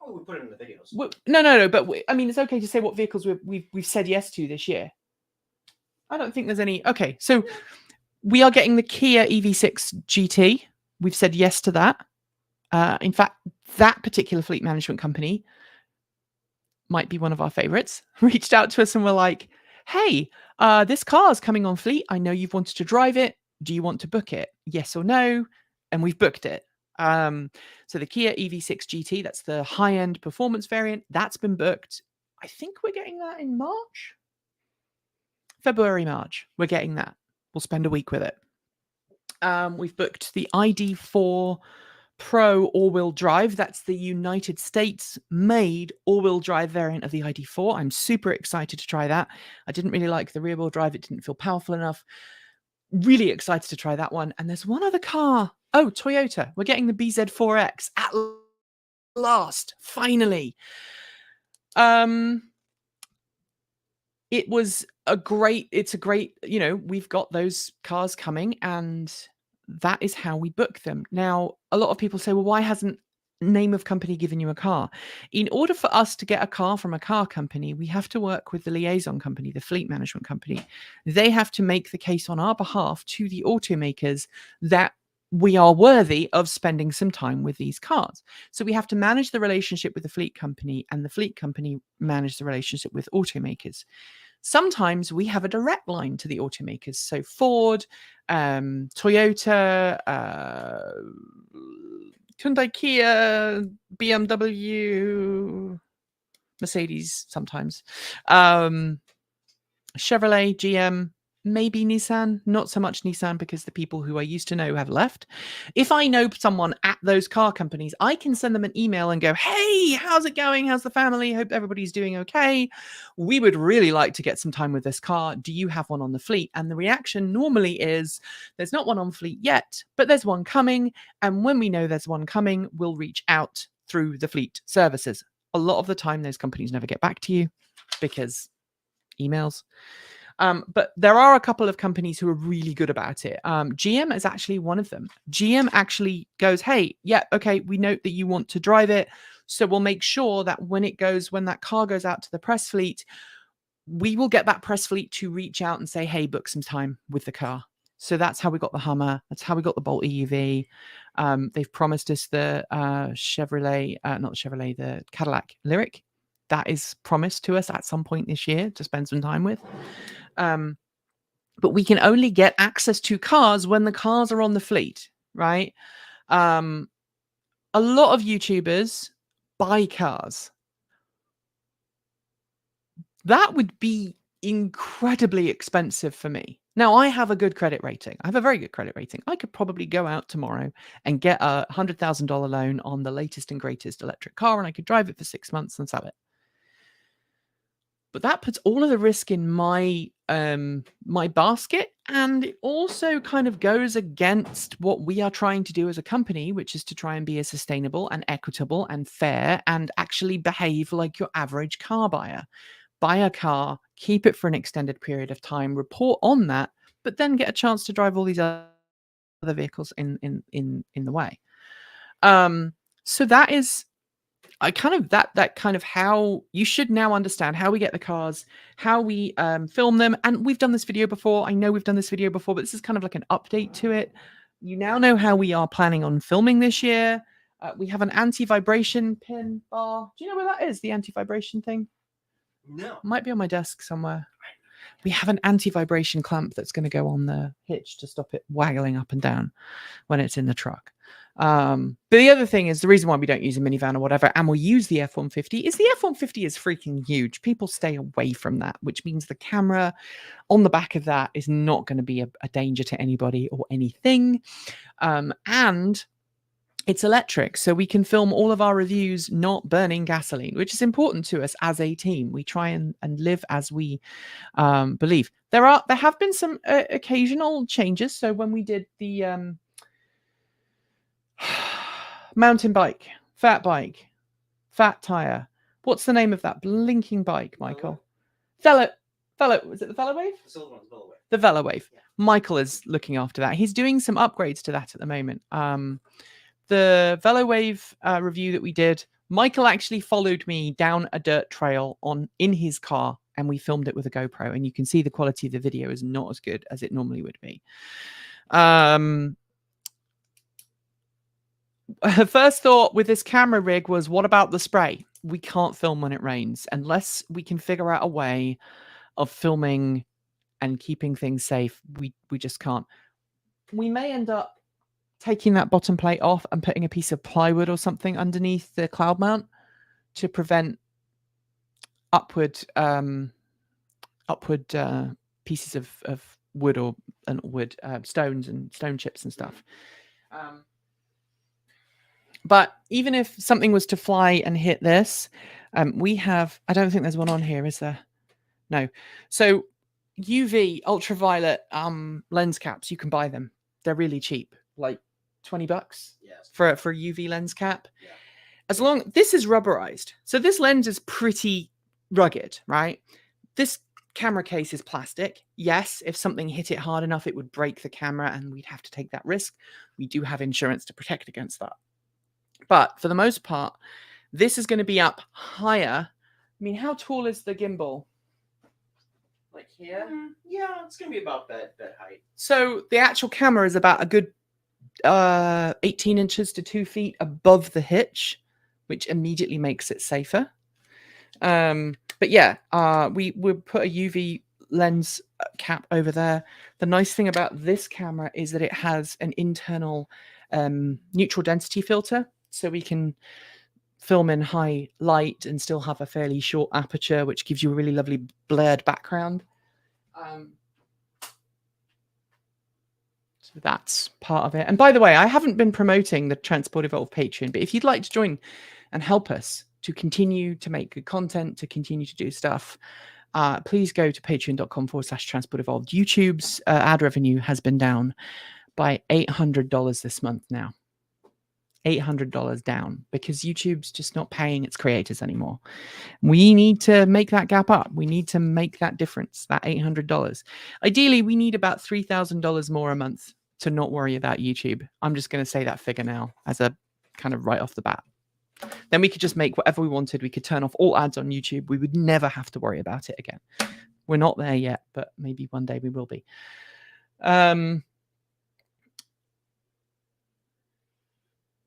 Oh, we put it in the videos. No. But it's okay to say what vehicles we've said yes to this year. I don't think there's any. Okay, so we are getting the Kia EV6 GT. We've said yes to that. In fact, that particular fleet management company might be one of our favorites. Reached out to us and were like, hey, this car is coming on fleet. I know you've wanted to drive it. Do you want to book it? Yes or no? And we've booked it. So the Kia EV6 GT, that's the high-end performance variant, that's been booked. I think we're getting that in March. February, March. We're getting that. We'll spend a week with it. We've booked the ID4 Pro all-wheel drive. That's the United States made all-wheel drive variant of the ID4. I'm super excited to try that. I didn't really like the rear-wheel drive. It didn't feel powerful enough. Really excited to try that one. And there's one other car. Oh, Toyota. We're getting the BZ4X at last, finally. It's a great, we've got those cars coming, and that is how we book them. Now, a lot of people say, well, why hasn't name of company given you a car? In order for us to get a car from a car company, we have to work with the liaison company, the fleet management company. They have to make the case on our behalf to the automakers that we are worthy of spending some time with these cars. So we have to manage the relationship with the fleet company, and the fleet company manage the relationship with automakers. Sometimes we have a direct line to the automakers. So Ford, Toyota, Hyundai, Kia, BMW, Mercedes sometimes, Chevrolet, GM, maybe Nissan, not so much Nissan because the people who I used to know have left. If I know someone at those car companies, I can send them an email and go, hey, how's it going? How's the family? Hope everybody's doing okay. We would really like to get some time with this car. Do you have one on the fleet? And the reaction normally is, there's not one on fleet yet, but there's one coming. And when we know there's one coming, we'll reach out through the fleet services. A lot of the time, those companies never get back to you because emails. But there are a couple of companies who are really good about it. GM is actually one of them. GM actually goes, hey, yeah, okay, we note that you want to drive it. So we'll make sure that when that car goes out to the press fleet, we will get that press fleet to reach out and say, hey, book some time with the car. So that's how we got the Hummer. That's how we got the Bolt EUV. They've promised us the the Cadillac Lyric. That is promised to us at some point this year to spend some time with. But we can only get access to cars when the cars are on the fleet, right? A lot of YouTubers buy cars. That would be incredibly expensive for me. Now, I have a good credit rating. I have a very good credit rating. I could probably go out tomorrow and get a $100,000 loan on the latest and greatest electric car, and I could drive it for 6 months and sell it. But that puts all of the risk in my my basket, and it also kind of goes against what we are trying to do as a company, which is to try and be as sustainable and equitable and fair and actually behave like your average car buyer. Buy a car, keep it for an extended period of time, report on that, but then get a chance to drive all these other vehicles in the way. So that is that kind of how you should now understand how we get the cars, how we film them. And we've done this video before. I know we've done this video before, but this is kind of like an update to it. You now know how we are planning on filming this year. We have an anti-vibration pin bar. Do you know where that is? The anti-vibration thing? No. Might be on my desk somewhere. We have an anti-vibration clamp that's going to go on the hitch to stop it waggling up and down when it's in the truck. But the other thing is, the reason why we don't use a minivan or whatever, and we'll use the F-150, is the F-150 is freaking huge. People stay away from that, which means the camera on the back of that is not going to be a danger to anybody or anything. And it's electric, so we can film all of our reviews not burning gasoline, which is important to us as a team. We try and live as we believe. There have been some occasional changes. So when we did the mountain bike, fat tire. What's the name of that blinking bike, Michael? Velo. Was it the Velowave? The silver one's Velowave. The Velowave. Yeah. Michael is looking after that. He's doing some upgrades to that at the moment. The Velowave review that we did, Michael actually followed me down a dirt trail in his car, and we filmed it with a GoPro, and you can see the quality of the video is not as good as it normally would be. First thought with this camera rig was, what about the spray? We can't film when it rains unless we can figure out a way of filming and keeping things safe. We just can't. We may end up taking that bottom plate off and putting a piece of plywood or something underneath the cloud mount to prevent upward pieces of wood stones and stone chips and stuff. But even if something was to fly and hit this, we have, I don't think there's one on here, is there? No. So UV ultraviolet lens caps, you can buy them. They're really cheap, like $20 Yes. for a UV lens cap. Yeah. As long, this is rubberized. So this lens is pretty rugged, right? This camera case is plastic. Yes, if something hit it hard enough, it would break the camera and we'd have to take that risk. We do have insurance to protect against that. But for the most part, this is going to be up higher. I mean, how tall is the gimbal? Like here? Yeah, it's going to be about bed height. So the actual camera is about a good 18 inches to 2 feet above the hitch, which immediately makes it safer. But yeah, we put a UV lens cap over there. The nice thing about this camera is that it has an internal neutral density filter, so we can film in high light and still have a fairly short aperture, which gives you a really lovely blurred background. So that's part of it. And by the way, I haven't been promoting the Transport Evolved Patreon, but if you'd like to join and help us to continue to make good content, to continue to do stuff, please go to patreon.com/Transport Evolved. YouTube's ad revenue has been down by $800 this month now. $800 down because YouTube's just not paying its creators anymore. We need to make that gap up. We need to make that difference, that $800. Ideally, we need about $3,000 more a month to not worry about YouTube. I'm just going to say that figure now as a kind of right off the bat. Then we could just make whatever we wanted. We could turn off all ads on YouTube. We would never have to worry about it again. We're not there yet, but maybe one day we will be.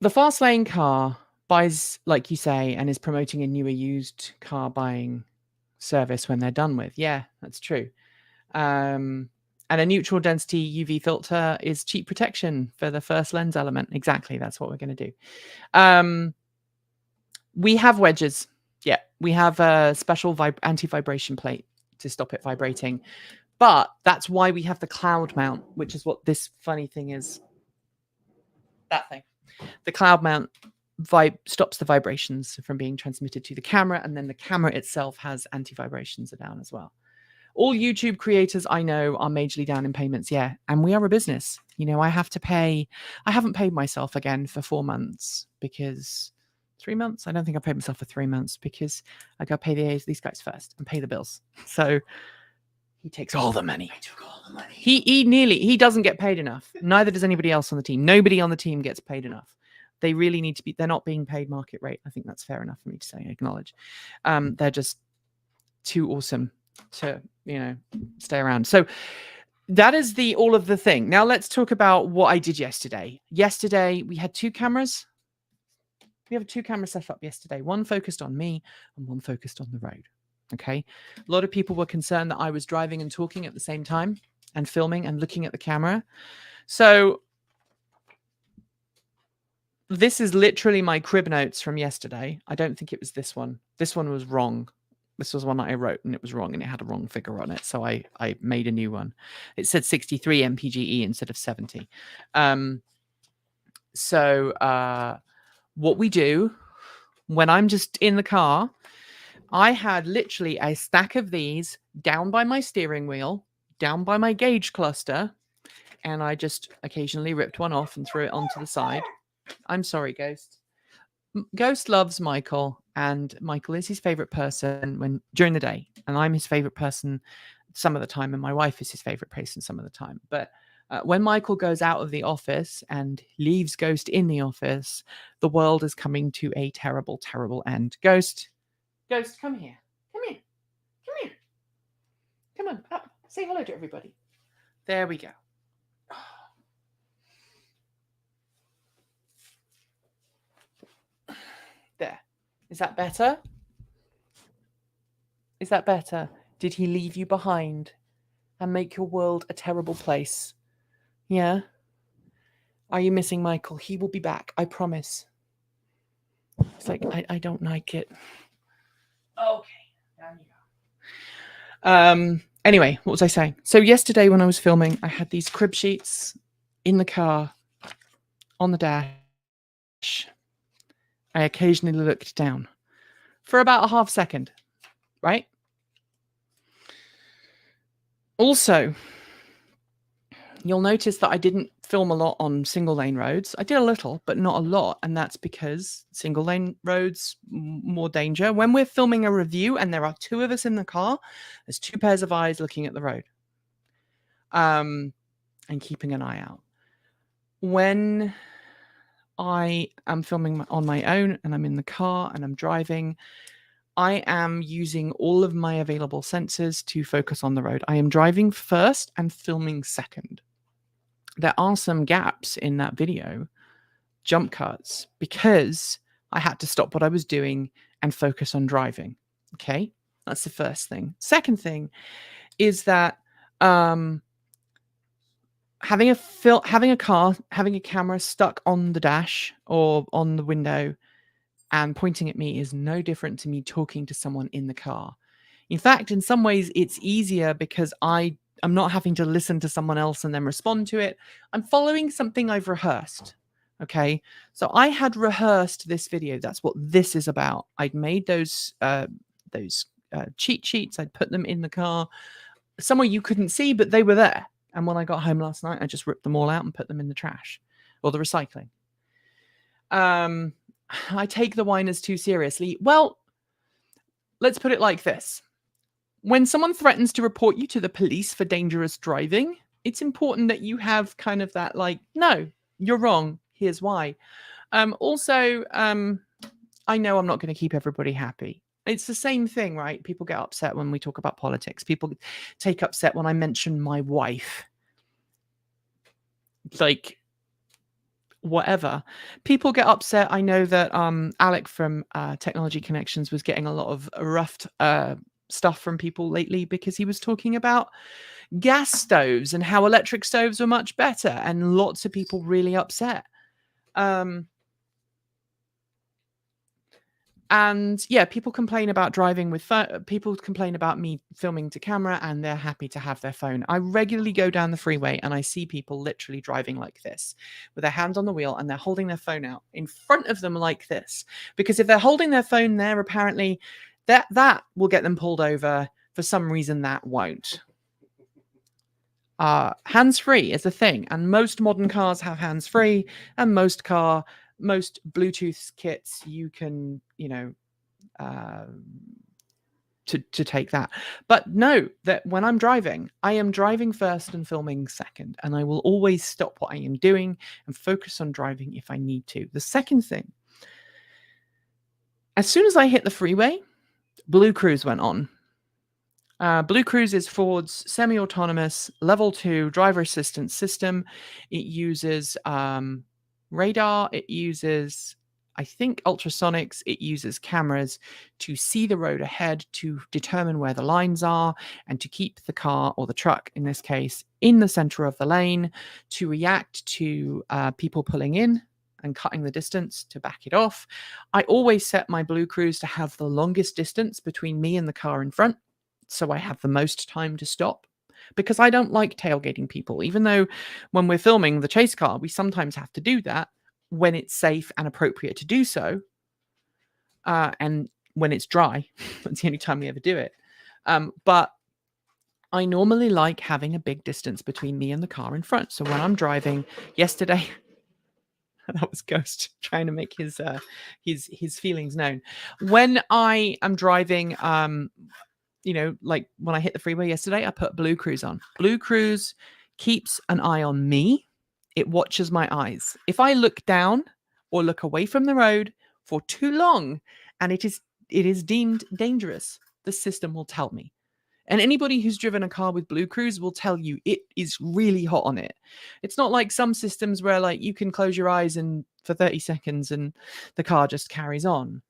The fast lane car buys, like you say, and is promoting a newer used car buying service when they're done with. Yeah, that's true. And a neutral density UV filter is cheap protection for the first lens element. Exactly. That's what we're going to do. We have wedges. Yeah, we have a special anti-vibration plate to stop it vibrating. But that's why we have the cloud mount, which is what this funny thing is. That thing. The cloud mount stops the vibrations from being transmitted to the camera, and then the camera itself has anti-vibrations down as well. All YouTube creators I know are majorly down in payments, yeah, and we are a business. You know, I haven't paid myself again for 4 months because 3 months. I don't think I paid myself for 3 months because I got to pay these guys first and pay the bills. So he takes all the money. I took all the money. He doesn't get paid enough. Neither does anybody else on the team. Nobody on the team gets paid enough. They really need to be. They're not being paid market rate. I think that's fair enough for me to say. Acknowledge. They're just too awesome to, stay around. So that is all of the thing. Now let's talk about what I did yesterday. Yesterday we had 2 cameras. We have 2 cameras set up yesterday. One focused on me and one focused on the road. Okay. A lot of people were concerned that I was driving and talking at the same time and filming and looking at the camera. So this is literally my crib notes from yesterday. I don't think it was this one. This one was wrong. This was one that I wrote and it was wrong and it had a wrong figure on it. So I made a new one. It said 63 mpge instead of 70. What we do when I'm just in the car, I had literally a stack of these down by my steering wheel, down by my gauge cluster, and I just occasionally ripped one off and threw it onto the side. I'm sorry, Ghost. Ghost loves Michael, and Michael is his favorite person during the day, and I'm his favorite person some of the time, and my wife is his favorite person some of the time. But when Michael goes out of the office and leaves Ghost in the office, the world is coming to a terrible, terrible end. Ghost, come here. Come here. Come here. Come on, up. Say hello to everybody. There we go. There. Is that better? Is that better? Did he leave you behind and make your world a terrible place? Yeah? Are you missing Michael? He will be back. I promise. It's like, I don't like it. Okay. There you go. Anyway, what was I saying? So yesterday when I was filming, I had these crib sheets in the car on the dash. I occasionally looked down for about a half second, right? Also, you'll notice that I didn't film a lot on single lane roads. I did a little, but not a lot. And that's because single lane roads, more danger. When we're filming a review and there are two of us in the car, there's two pairs of eyes looking at the road and keeping an eye out. When I am filming on my own and I'm in the car and I'm driving, I am using all of my available senses to focus on the road. I am driving first and filming second. There are some gaps in that video, jump cuts, because I had to stop what I was doing and focus on driving. Okay, that's the first thing. Second thing is that having a camera stuck on the dash or on the window and pointing at me is no different to me talking to someone in the car. In fact, in some ways, it's easier because I'm not having to listen to someone else and then respond to it. I'm following something I've rehearsed. Okay. So I had rehearsed this video. That's what this is about. I'd made those cheat sheets. I'd put them in the car somewhere you couldn't see, but they were there. And when I got home last night, I just ripped them all out and put them in the trash or the recycling. I take the whiners too seriously. Well, let's put it like this. When someone threatens to report you to the police for dangerous driving, it's important that you have kind of that like, no, you're wrong. Here's why. Also, I know I'm not going to keep everybody happy. It's the same thing, right? People get upset when we talk about politics. People take upset when I mention my wife. Like, whatever. People get upset. I know that Alec from Technology Connections was getting a lot of rough stuff from people lately because he was talking about gas stoves and how electric stoves were much better, and lots of people really upset. And yeah, people complain about driving with people complain about me filming to camera, and they're happy to have their phone. I regularly go down the freeway and I see people literally driving like this with their hand on the wheel and they're holding their phone out in front of them like this, because if they're holding their phone there, apparently that will get them pulled over. For some reason, that won't. Hands-free is a thing, and most modern cars have hands-free, and most Bluetooth kits you can, to take that. But know that when I'm driving, I am driving first and filming second, and I will always stop what I am doing and focus on driving if I need to. The second thing, as soon as I hit the freeway, Blue Cruise went on. Blue Cruise is Ford's semi-autonomous level 2 driver assistance system. It uses radar. It uses, I think, ultrasonics. It uses cameras to see the road ahead, to determine where the lines are, and to keep the car, or the truck in this case, in the center of the lane, to react to people pulling in and cutting the distance to back it off. I always set my Blue Cruise to have the longest distance between me and the car in front, so I have the most time to stop, because I don't like tailgating people, even though when we're filming the chase car, we sometimes have to do that when it's safe and appropriate to do so. And when it's dry, that's the only time we ever do it. But I normally like having a big distance between me and the car in front. So when I'm driving yesterday, that was Ghost trying to make his feelings known. When I am driving, like when I hit the freeway yesterday, I put Blue Cruise on. Blue Cruise keeps an eye on me. It watches my eyes. If I look down or look away from the road for too long and it is deemed dangerous, the system will tell me. And anybody who's driven a car with Blue Cruise will tell you it is really hot on it. It's not like some systems where like you can close your eyes and for 30 seconds and the car just carries on.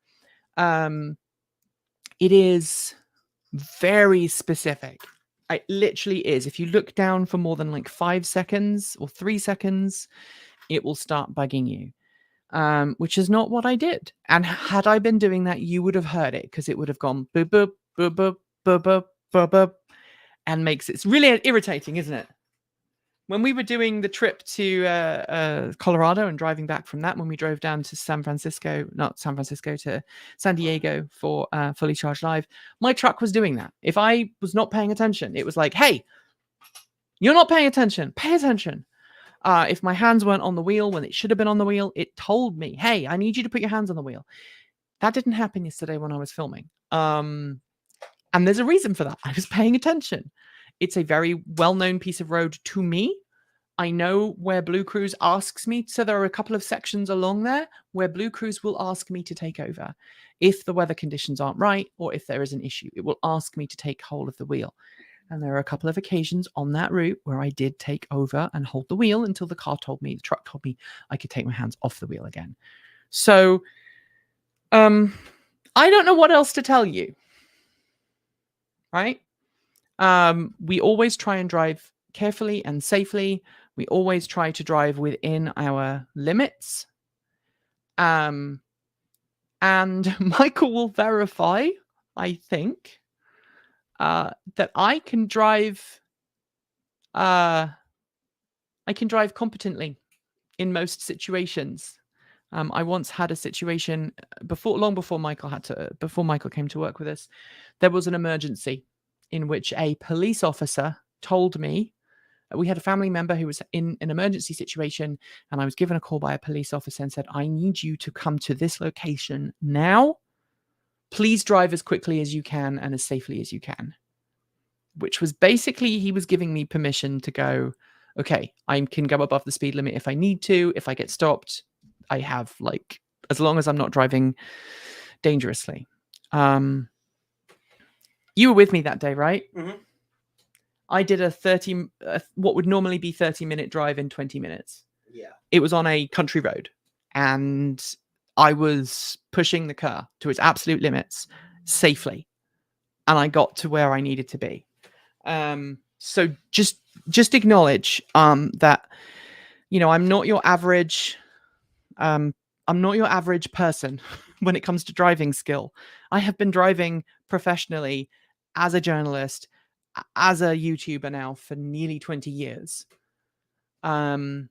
It is very specific. It literally is. If you look down for more than like 5 seconds or 3 seconds, it will start bugging you, which is not what I did. And had I been doing that, you would have heard it, because it would have gone boop, boop, boop, boop, boop, boop, boop, boop, and it's really irritating, isn't it? when we were doing the trip to Colorado and driving back from that, when we drove down to to San Diego for Fully Charged Live, my truck was doing that. If I was not paying attention, it was like, hey, you're not paying attention. Pay attention. If my hands weren't on the wheel when it should have been on the wheel, it told me, hey, I need you to put your hands on the wheel. That didn't happen yesterday when I was filming. And there's a reason for that. I was paying attention. It's a very well-known piece of road to me. I know where Blue Cruise asks me. So there are a couple of sections along there where Blue Cruise will ask me to take over. If the weather conditions aren't right or if there is an issue, it will ask me to take hold of the wheel. And there are a couple of occasions on that route where I did take over and hold the wheel until the truck told me I could take my hands off the wheel again. So I don't know what else to tell you. Right? We always try and drive carefully and safely. We always try to drive within our limits. And Michael will verify, I think, that I can drive competently in most situations. I once had a situation long before Michael came to work with us. There was an emergency in which a police officer told me we had a family member who was in an emergency situation, and I was given a call by a police officer and said, I need you to come to this location now. Please drive as quickly as you can and as safely as you can. Which was basically, he was giving me permission to go, okay, I can go above the speed limit if I need to. If I get stopped, I have, as long as I'm not driving dangerously. You were with me that day, right? Mm-hmm. I did what would normally be 30-minute drive in 20 minutes. Yeah. It was on a country road, and I was pushing the car to its absolute limits safely, and I got to where I needed to be. So just acknowledge that, I'm not your average. I'm not your average person when it comes to driving skill. I have been driving professionally as a journalist, as a YouTuber now for nearly 20 years. I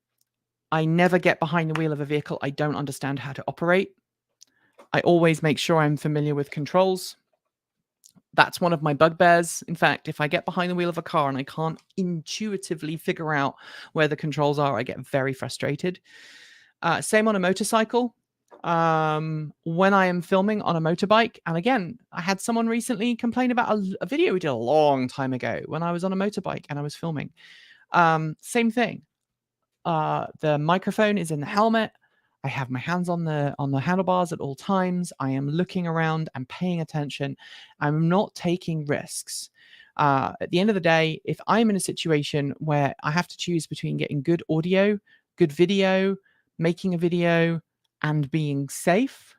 never get behind the wheel of a vehicle I don't understand how to operate. I always make sure I'm familiar with controls. That's one of my bugbears. In fact, if I get behind the wheel of a car and I can't intuitively figure out where the controls are, I get very frustrated. Same on a motorcycle. When I am filming on a motorbike, and again, I had someone recently complain about a video we did a long time ago when I was on a motorbike and I was filming. Same thing. The microphone is in the helmet. I have my hands on the handlebars at all times. I am looking around and paying attention. I'm not taking risks. At the end of the day, if I'm in a situation where I have to choose between getting good audio, good video, making a video, and being safe,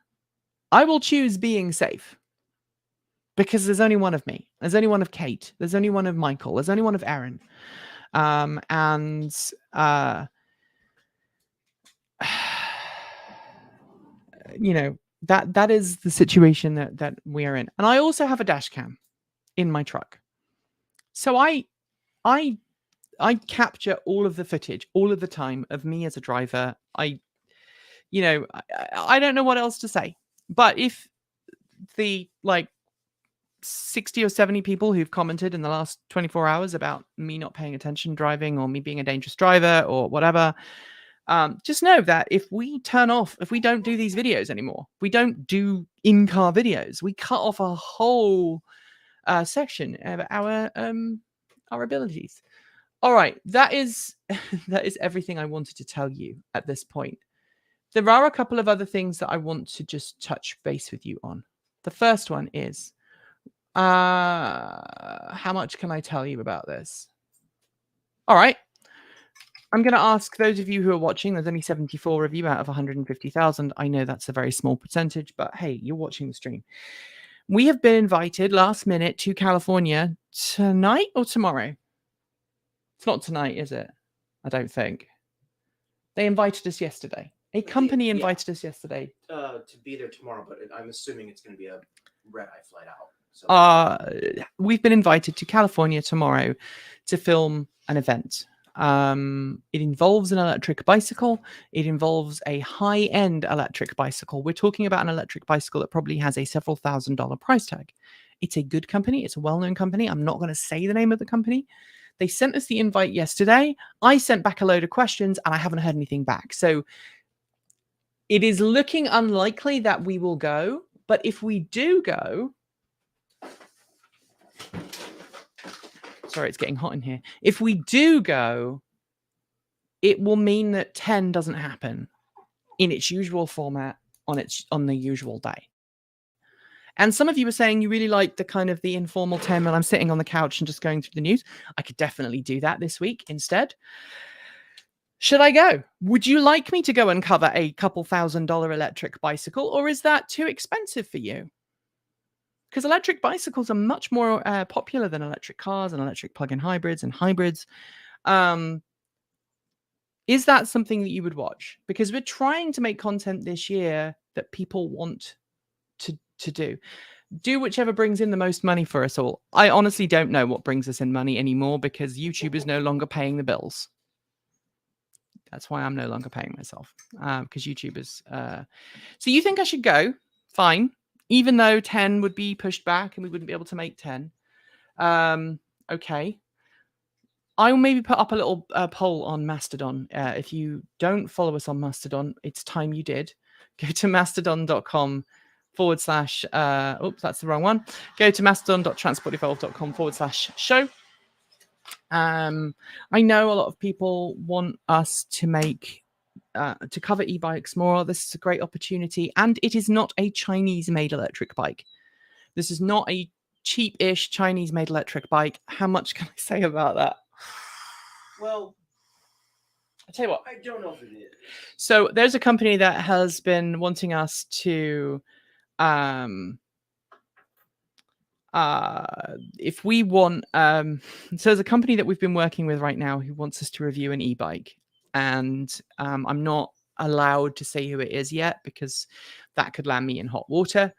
I will choose being safe. Because there's only one of me. There's only one of Kate. There's only one of Michael. There's only one of Aaron. That is the situation that we are in. And I also have a dash cam in my truck. So I capture all of the footage all of the time of me as a driver. I don't know what else to say. But if the 60 or 70 people who've commented in the last 24 hours about me not paying attention driving or me being a dangerous driver or whatever, just know that if we don't do these videos anymore, we don't do in-car videos, we cut off a whole section of our abilities. All right, that is everything I wanted to tell you at this point. There are a couple of other things that I want to just touch base with you on. The first one is, how much can I tell you about this? All right. I'm going to ask those of you who are watching, there's only 74 of you out of 150,000. I know that's a very small percentage, but hey, you're watching the stream. We have been invited last minute to California tonight or tomorrow. It's not tonight, is it? I don't think. They invited us yesterday. A company invited us yesterday. To be there tomorrow, but I'm assuming it's going to be a red-eye flight out. So. We've been invited to California tomorrow to film an event. It involves an electric bicycle. It involves a high-end electric bicycle. We're talking about an electric bicycle that probably has a several $1,000 price tag. It's a good company. It's a well-known company. I'm not going to say the name of the company. They sent us the invite yesterday. I sent back a load of questions and I haven't heard anything back. So it is looking unlikely that we will go. But if we do go, sorry, it's getting hot in here. If we do go, it will mean that 10 doesn't happen in its usual format on the usual day. And some of you were saying you really like the kind of the informal 10 when I'm sitting on the couch and just going through the news. I could definitely do that this week instead. Should I go? Would you like me to go and cover a couple $1,000 electric bicycle, or is that too expensive for you? Because electric bicycles are much more popular than electric cars and electric plug-in hybrids and hybrids. Is that something that you would watch? Because we're trying to make content this year that people want to do. Do whichever brings in the most money for us all. I honestly don't know what brings us in money anymore because YouTube is no longer paying the bills. That's why I'm no longer paying myself, because YouTube is... So you think I should go? Fine. Even though 10 would be pushed back and we wouldn't be able to make 10. Okay. I will maybe put up a little poll on Mastodon. If you don't follow us on Mastodon, it's time you did. Go to mastodon.com/ oops, that's the wrong one. Go to mastodon.transportevolve.com/show. I know a lot of people want us to make to cover e-bikes more. This is a great opportunity, and it is not a Chinese-made electric bike. This is not a cheap-ish Chinese-made electric bike. How much can I say about that? Well, I tell you what. I don't know if it is. So there's a company that has been wanting us to, if we want, so there's a company that we've been working with right now who wants us to review an e-bike, and I'm not allowed to say who it is yet because that could land me in hot water.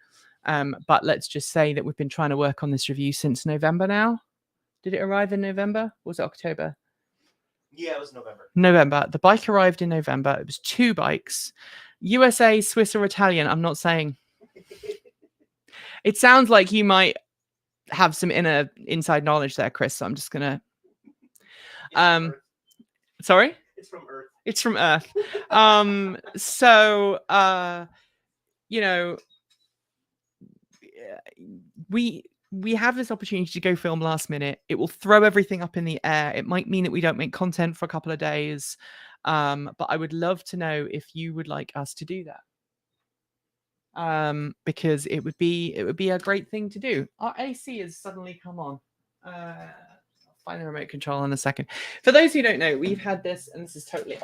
But let's just say that we've been trying to work on this review since November now. Did it arrive in November? Or was it October? Yeah, it was November. November. The bike arrived in November. It was 2 bikes. USA, Swiss, or Italian. I'm not saying. It sounds like you might have some inside knowledge there, Chris. So I'm just going to... Sorry? It's from Earth. It's from Earth. So, you know, we have this opportunity to go film last minute. It will throw everything up in the air. It might mean that we don't make content for a couple of days. But I would love to know if you would like us to do that. Because it would be a great thing to do. Our AC has suddenly come on. I'll find the remote control in a second. For those who don't know, we've had this, and this is totally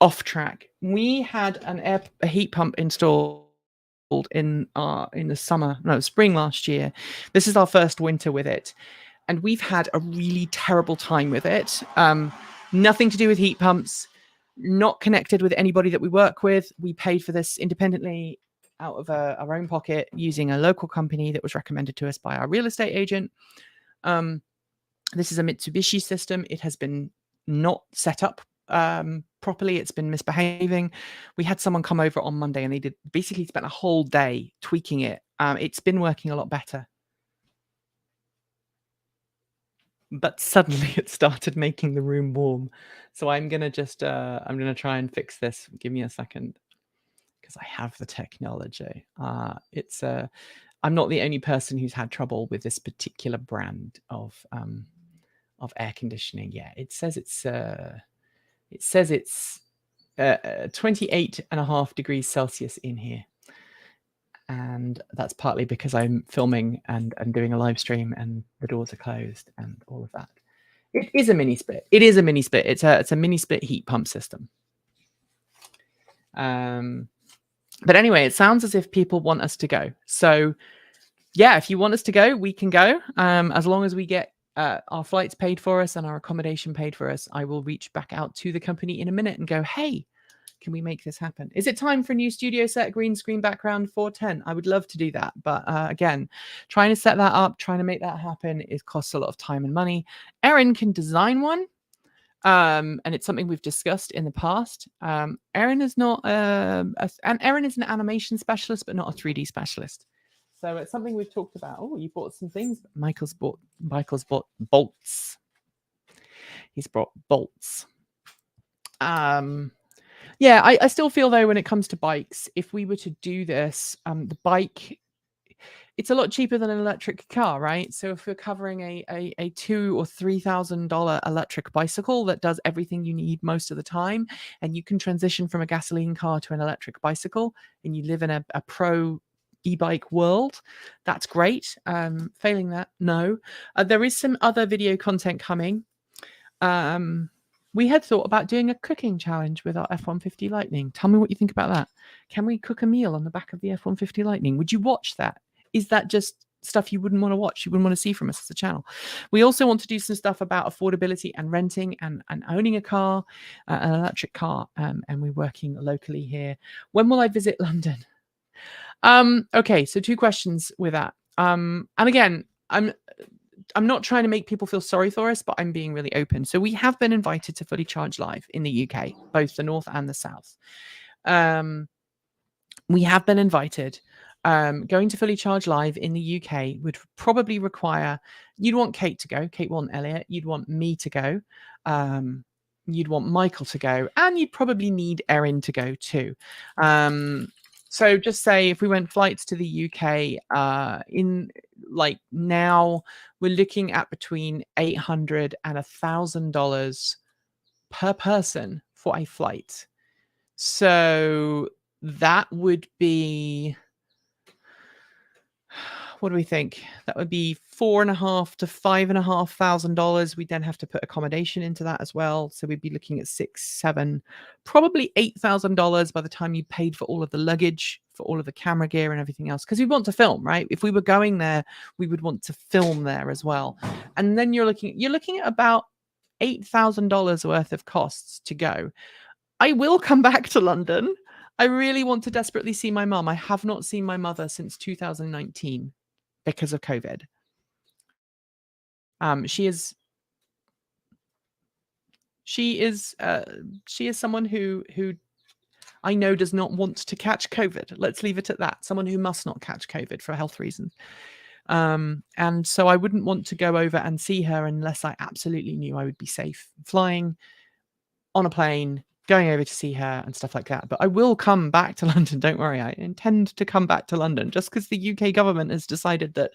off track. We had a heat pump installed in the spring last year. This is our first winter with it, and we've had a really terrible time with it. Nothing to do with heat pumps, not connected with anybody that we work with. We paid for this independently out of our own pocket using a local company that was recommended to us by our real estate agent. This is a Mitsubishi system. It has been not set up properly. It's been misbehaving. We had someone come over on Monday and they basically spent a whole day tweaking it. It's been working a lot better. But suddenly it started making the room warm. So I'm going to just, I'm going to try and fix this. Give me a second because I have the technology. I'm not the only person who's had trouble with this particular brand of air conditioning. Yeah, it says it's 28.5 degrees Celsius in here. And that's partly because I'm filming and doing a live stream and the doors are closed and all of that. It is a mini split. It is a mini split. It's a mini split heat pump system. But anyway, it sounds as if people want us to go. So yeah, if you want us to go, we can go. As long as we get our flights paid for us and our accommodation paid for us, I will reach back out to the company in a minute and go, hey, Can we make this happen? Is it time for a new studio set, green screen background, 410? I would love to do that. But again, trying to set that up, trying to make that happen, it costs a lot of time and money. Erin can design one. And it's something we've discussed in the past. Erin is not and Erin is an animation specialist, but not a 3D specialist. So it's something we've talked about. Oh, you bought some things. Michael's bought bolts. He's brought bolts. Yeah, I still feel though, when it comes to bikes, if we were to do this, the bike, it's a lot cheaper than an electric car, right? So if we're covering a $2,000 or $3,000 electric bicycle that does everything you need most of the time, and you can transition from a gasoline car to an electric bicycle, and you live in a pro e-bike world, that's great. Failing that, no. There is some other video content coming. We had thought about doing a cooking challenge with our F-150 Lightning. Tell me what you think about that. Can we cook a meal on the back of the F-150 Lightning? Would you watch that? Is that just stuff you wouldn't want to watch? You wouldn't want to see from us as a channel? We also want to do some stuff about affordability and renting and owning a car, an electric car, and we're working locally here. When will I visit London? Okay, so 2 questions with that. And again, I'm not trying to make people feel sorry for us, but I'm being really open. So we have been invited to Fully Charged Live in the UK, both the North and the South. We have been invited. Going to Fully Charged Live in the UK would probably require, you'd want Kate to go. Kate won't Elliot. You'd want me to go. You'd want Michael to go. And you'd probably need Erin to go too. So just say if we went flights to the UK, in like now we're looking at between $800 and $1,000 per person for a flight. So that would be, what do we think? That would be $4,500 to $5,500. We'd then have to put accommodation into that as well. So we'd be looking at $6,000, $7,000, probably $8,000 by the time you paid for all of the luggage, for all of the camera gear and everything else. Because we want to film, right? If we were going there, we would want to film there as well. And then you're looking at about $8,000 worth of costs to go. I will come back to London. I really want to desperately see my mum. I have not seen my mother since 2019 because of COVID. She is someone who I know does not want to catch COVID. Let's leave it at that. Someone who must not catch COVID for health reasons. And so I wouldn't want to go over and see her unless I absolutely knew I would be safe flying on a plane, going over to see her and stuff like that. But I will come back to London. Don't worry. I intend to come back to London. Just because the UK government has decided that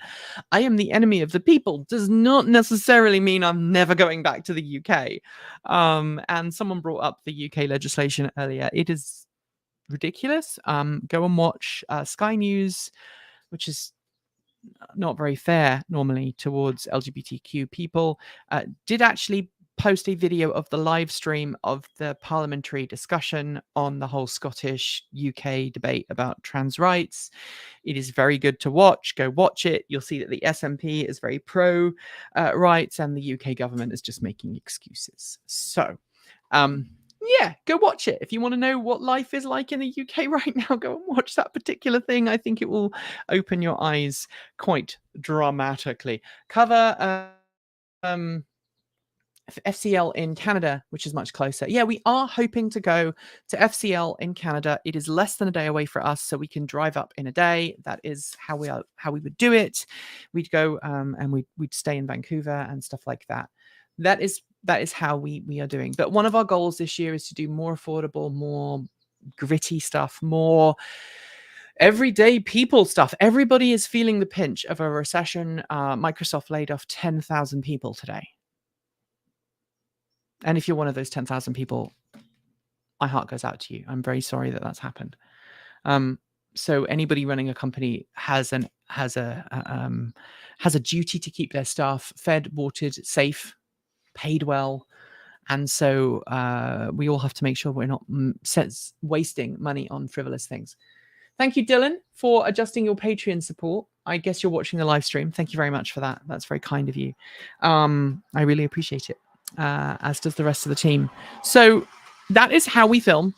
I am the enemy of the people does not necessarily mean I'm never going back to the UK. And someone brought up the UK legislation earlier. It is ridiculous. Go and watch Sky News, which is not very fair normally towards LGBTQ people, did actually post a video of the live stream of the parliamentary discussion on the whole Scottish UK debate about trans rights. It is very good to watch. Go watch it. You'll see that the SNP is very pro rights and the UK government is just making excuses. So yeah, go watch it. If you want to know what life is like in the UK right now, go and watch that particular thing. I think it will open your eyes quite dramatically. Cover FCL in Canada, which is much closer. Yeah, we are hoping to go to FCL in Canada. It is less than a day away for us, so we can drive up in a day. That is how we would do it. We'd go and we'd stay in Vancouver and stuff like that. That is how we are doing. But one of our goals this year is to do more affordable, more gritty stuff, more everyday people stuff. Everybody is feeling the pinch of a recession. Microsoft laid off 10,000 people today. And if you're one of those 10,000 people, my heart goes out to you. I'm very sorry that that's happened. So anybody running a company has a duty to keep their staff fed, watered, safe, paid well. And so we all have to make sure we're not wasting money on frivolous things. Thank you, Dylan, for adjusting your Patreon support. I guess you're watching the live stream. Thank you very much for that. That's very kind of you. I really appreciate it. As does the rest of the team. So that is how we film.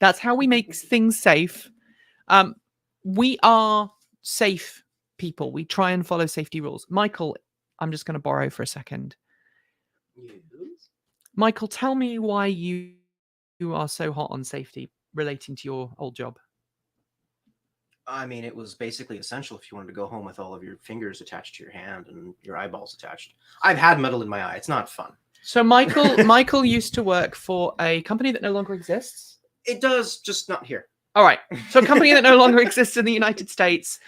That's how we make things safe. We are safe people. We try and follow safety rules. Michael, I'm just going to borrow for a second. Yes. Michael, tell me why you are so hot on safety relating to your old job. I mean, it was basically essential if you wanted to go home with all of your fingers attached to your hand and your eyeballs attached. I've had metal in my eye. It's not fun. So Michael used to work for a company that no longer exists. It does, just not here. All right. So a company that no longer exists in the United States.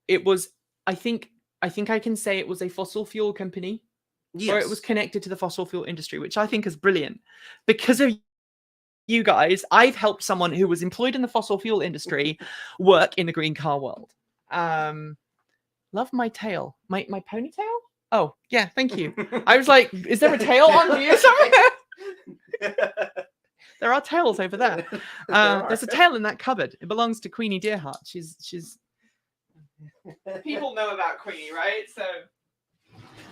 It was, I think I can say it was a fossil fuel company. Yes. Or it was connected to the fossil fuel industry, which I think is brilliant. Because of you guys, I've helped someone who was employed in the fossil fuel industry work in the green car world. Love my tail. My ponytail? Oh, yeah, thank you. I was like, is there a tail on you? Sorry. There are tails over there. There's a tail in that cupboard. It belongs to Queenie Deerheart. She's people know about Queenie, right? So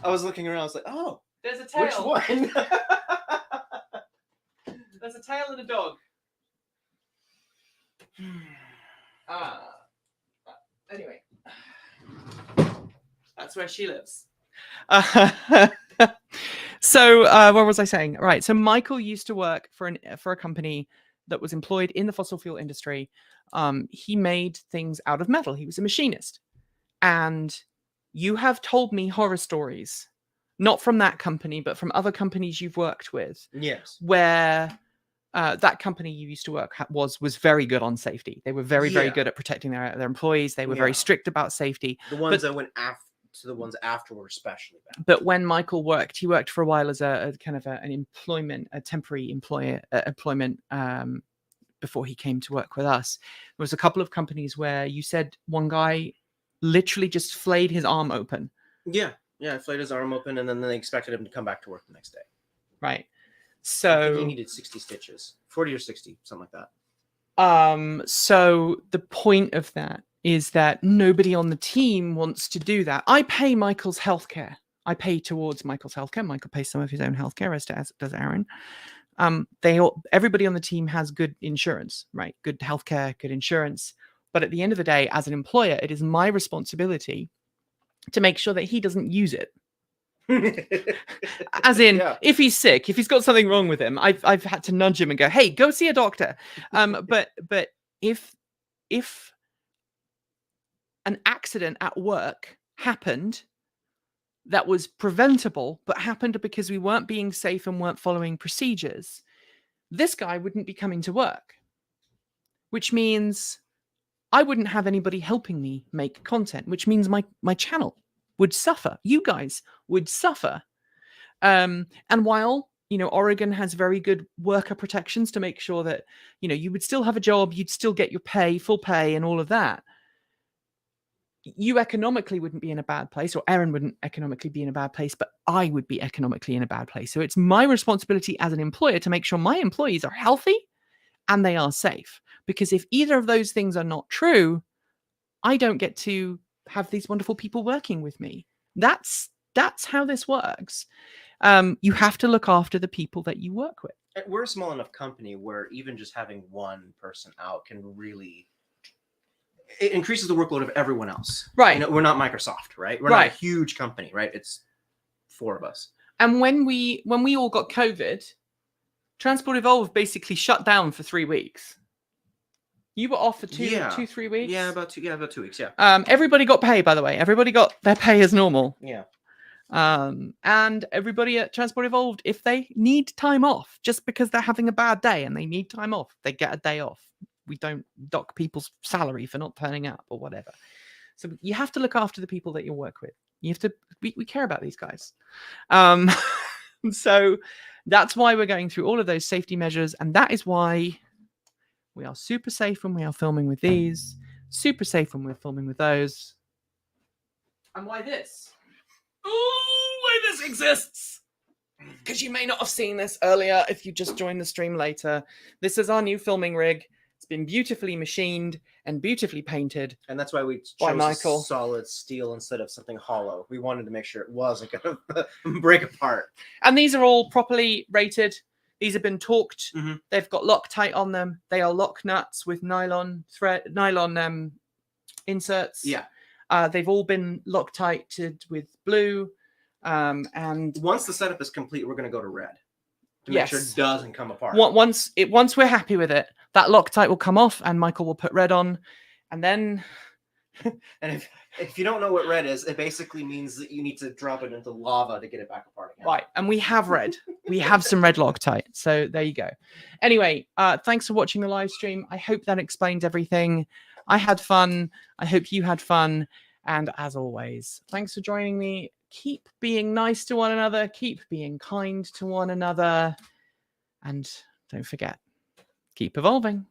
I was looking around, I was like, oh, there's a tail. which one? There's a tail and a dog. Anyway, that's where she lives. So what was I saying? Right. So Michael used to work for a company that was employed in the fossil fuel industry. He made things out of metal. He was a machinist. And you have told me horror stories, not from that company, but from other companies you've worked with. Yes. Where that company you used to work at was very good on safety. They were very good at protecting their employees. They were very strict about safety. The ones that went after the ones after were especially bad. But when Michael worked, he worked for a while as a kind of a temporary employment before he came to work with us. There was a couple of companies where you said one guy literally just flayed his arm open. Yeah, flayed his arm open, and then they expected him to come back to work the next day. Right. I So think he needed 60 stitches, 40 or 60, something like that. So the point of that is that nobody on the team wants to do that. I pay Michael's healthcare. I pay towards Michael's healthcare. Michael pays some of his own healthcare, as does Aaron. Everybody on the team has good insurance, right? Good healthcare, good insurance. But at the end of the day, as an employer, it is my responsibility to make sure that he doesn't use it. As in, if he's sick, if he's got something wrong with him, I've had to nudge him and go, "Hey, go see a doctor." But if an accident at work happened that was preventable, but happened because we weren't being safe and weren't following procedures, this guy wouldn't be coming to work, which means I wouldn't have anybody helping me make content, which means my channel would suffer. You guys would suffer. And while, Oregon has very good worker protections to make sure that, you would still have a job, you'd still get your pay, full pay and all of that. You economically wouldn't be in a bad place, or Aaron wouldn't economically be in a bad place, but I would be economically in a bad place. So it's my responsibility as an employer to make sure my employees are healthy and they are safe. Because if either of those things are not true, I don't get to have these wonderful people working with me. That's how this works. You have to look after the people that you work with. We're a small enough company where even just having one person out can really... it increases the workload of everyone else. Right. We're not Microsoft, right? We're not a huge company, right? It's 4 of us. And when we all got COVID, Transport Evolved basically shut down for 3 weeks. You were off for 2-3 weeks? Yeah, about 2 weeks, yeah. Everybody got pay, by the way. Everybody got their pay as normal. Yeah. And everybody at Transport Evolved, if they need time off, just because they're having a bad day and they need time off, they get a day off. We don't dock people's salary for not turning up or whatever. So you have to look after the people that you work with. You have to, we care about these guys. So that's why we're going through all of those safety measures. And that is why we are super safe when we are filming with these, super safe when we're filming with those. And why this? Oh, why this exists. Because you may not have seen this earlier if you just joined the stream later. This is our new filming rig. It's been beautifully machined and beautifully painted. And that's why we chose solid steel instead of something hollow. We wanted to make sure it wasn't going to break apart. And these are all properly rated. These have been torqued. Mhm. They've got Loctite on them. They are lock nuts with nylon inserts. Yeah. They've all been Loctited with blue. And Once the setup is complete, we're going to go to red to make sure yes, it doesn't come apart. once we're happy with it, that Loctite will come off, and Michael will put red on, and then. And if you don't know what red is, it basically means that you need to drop it into lava to get it back apart again. Right, and we have red. We have some red Loctite. So there you go. Anyway, thanks for watching the live stream. I hope that explained everything. I had fun. I hope you had fun. And as always, thanks for joining me. Keep being nice to one another. Keep being kind to one another. And don't forget, keep evolving.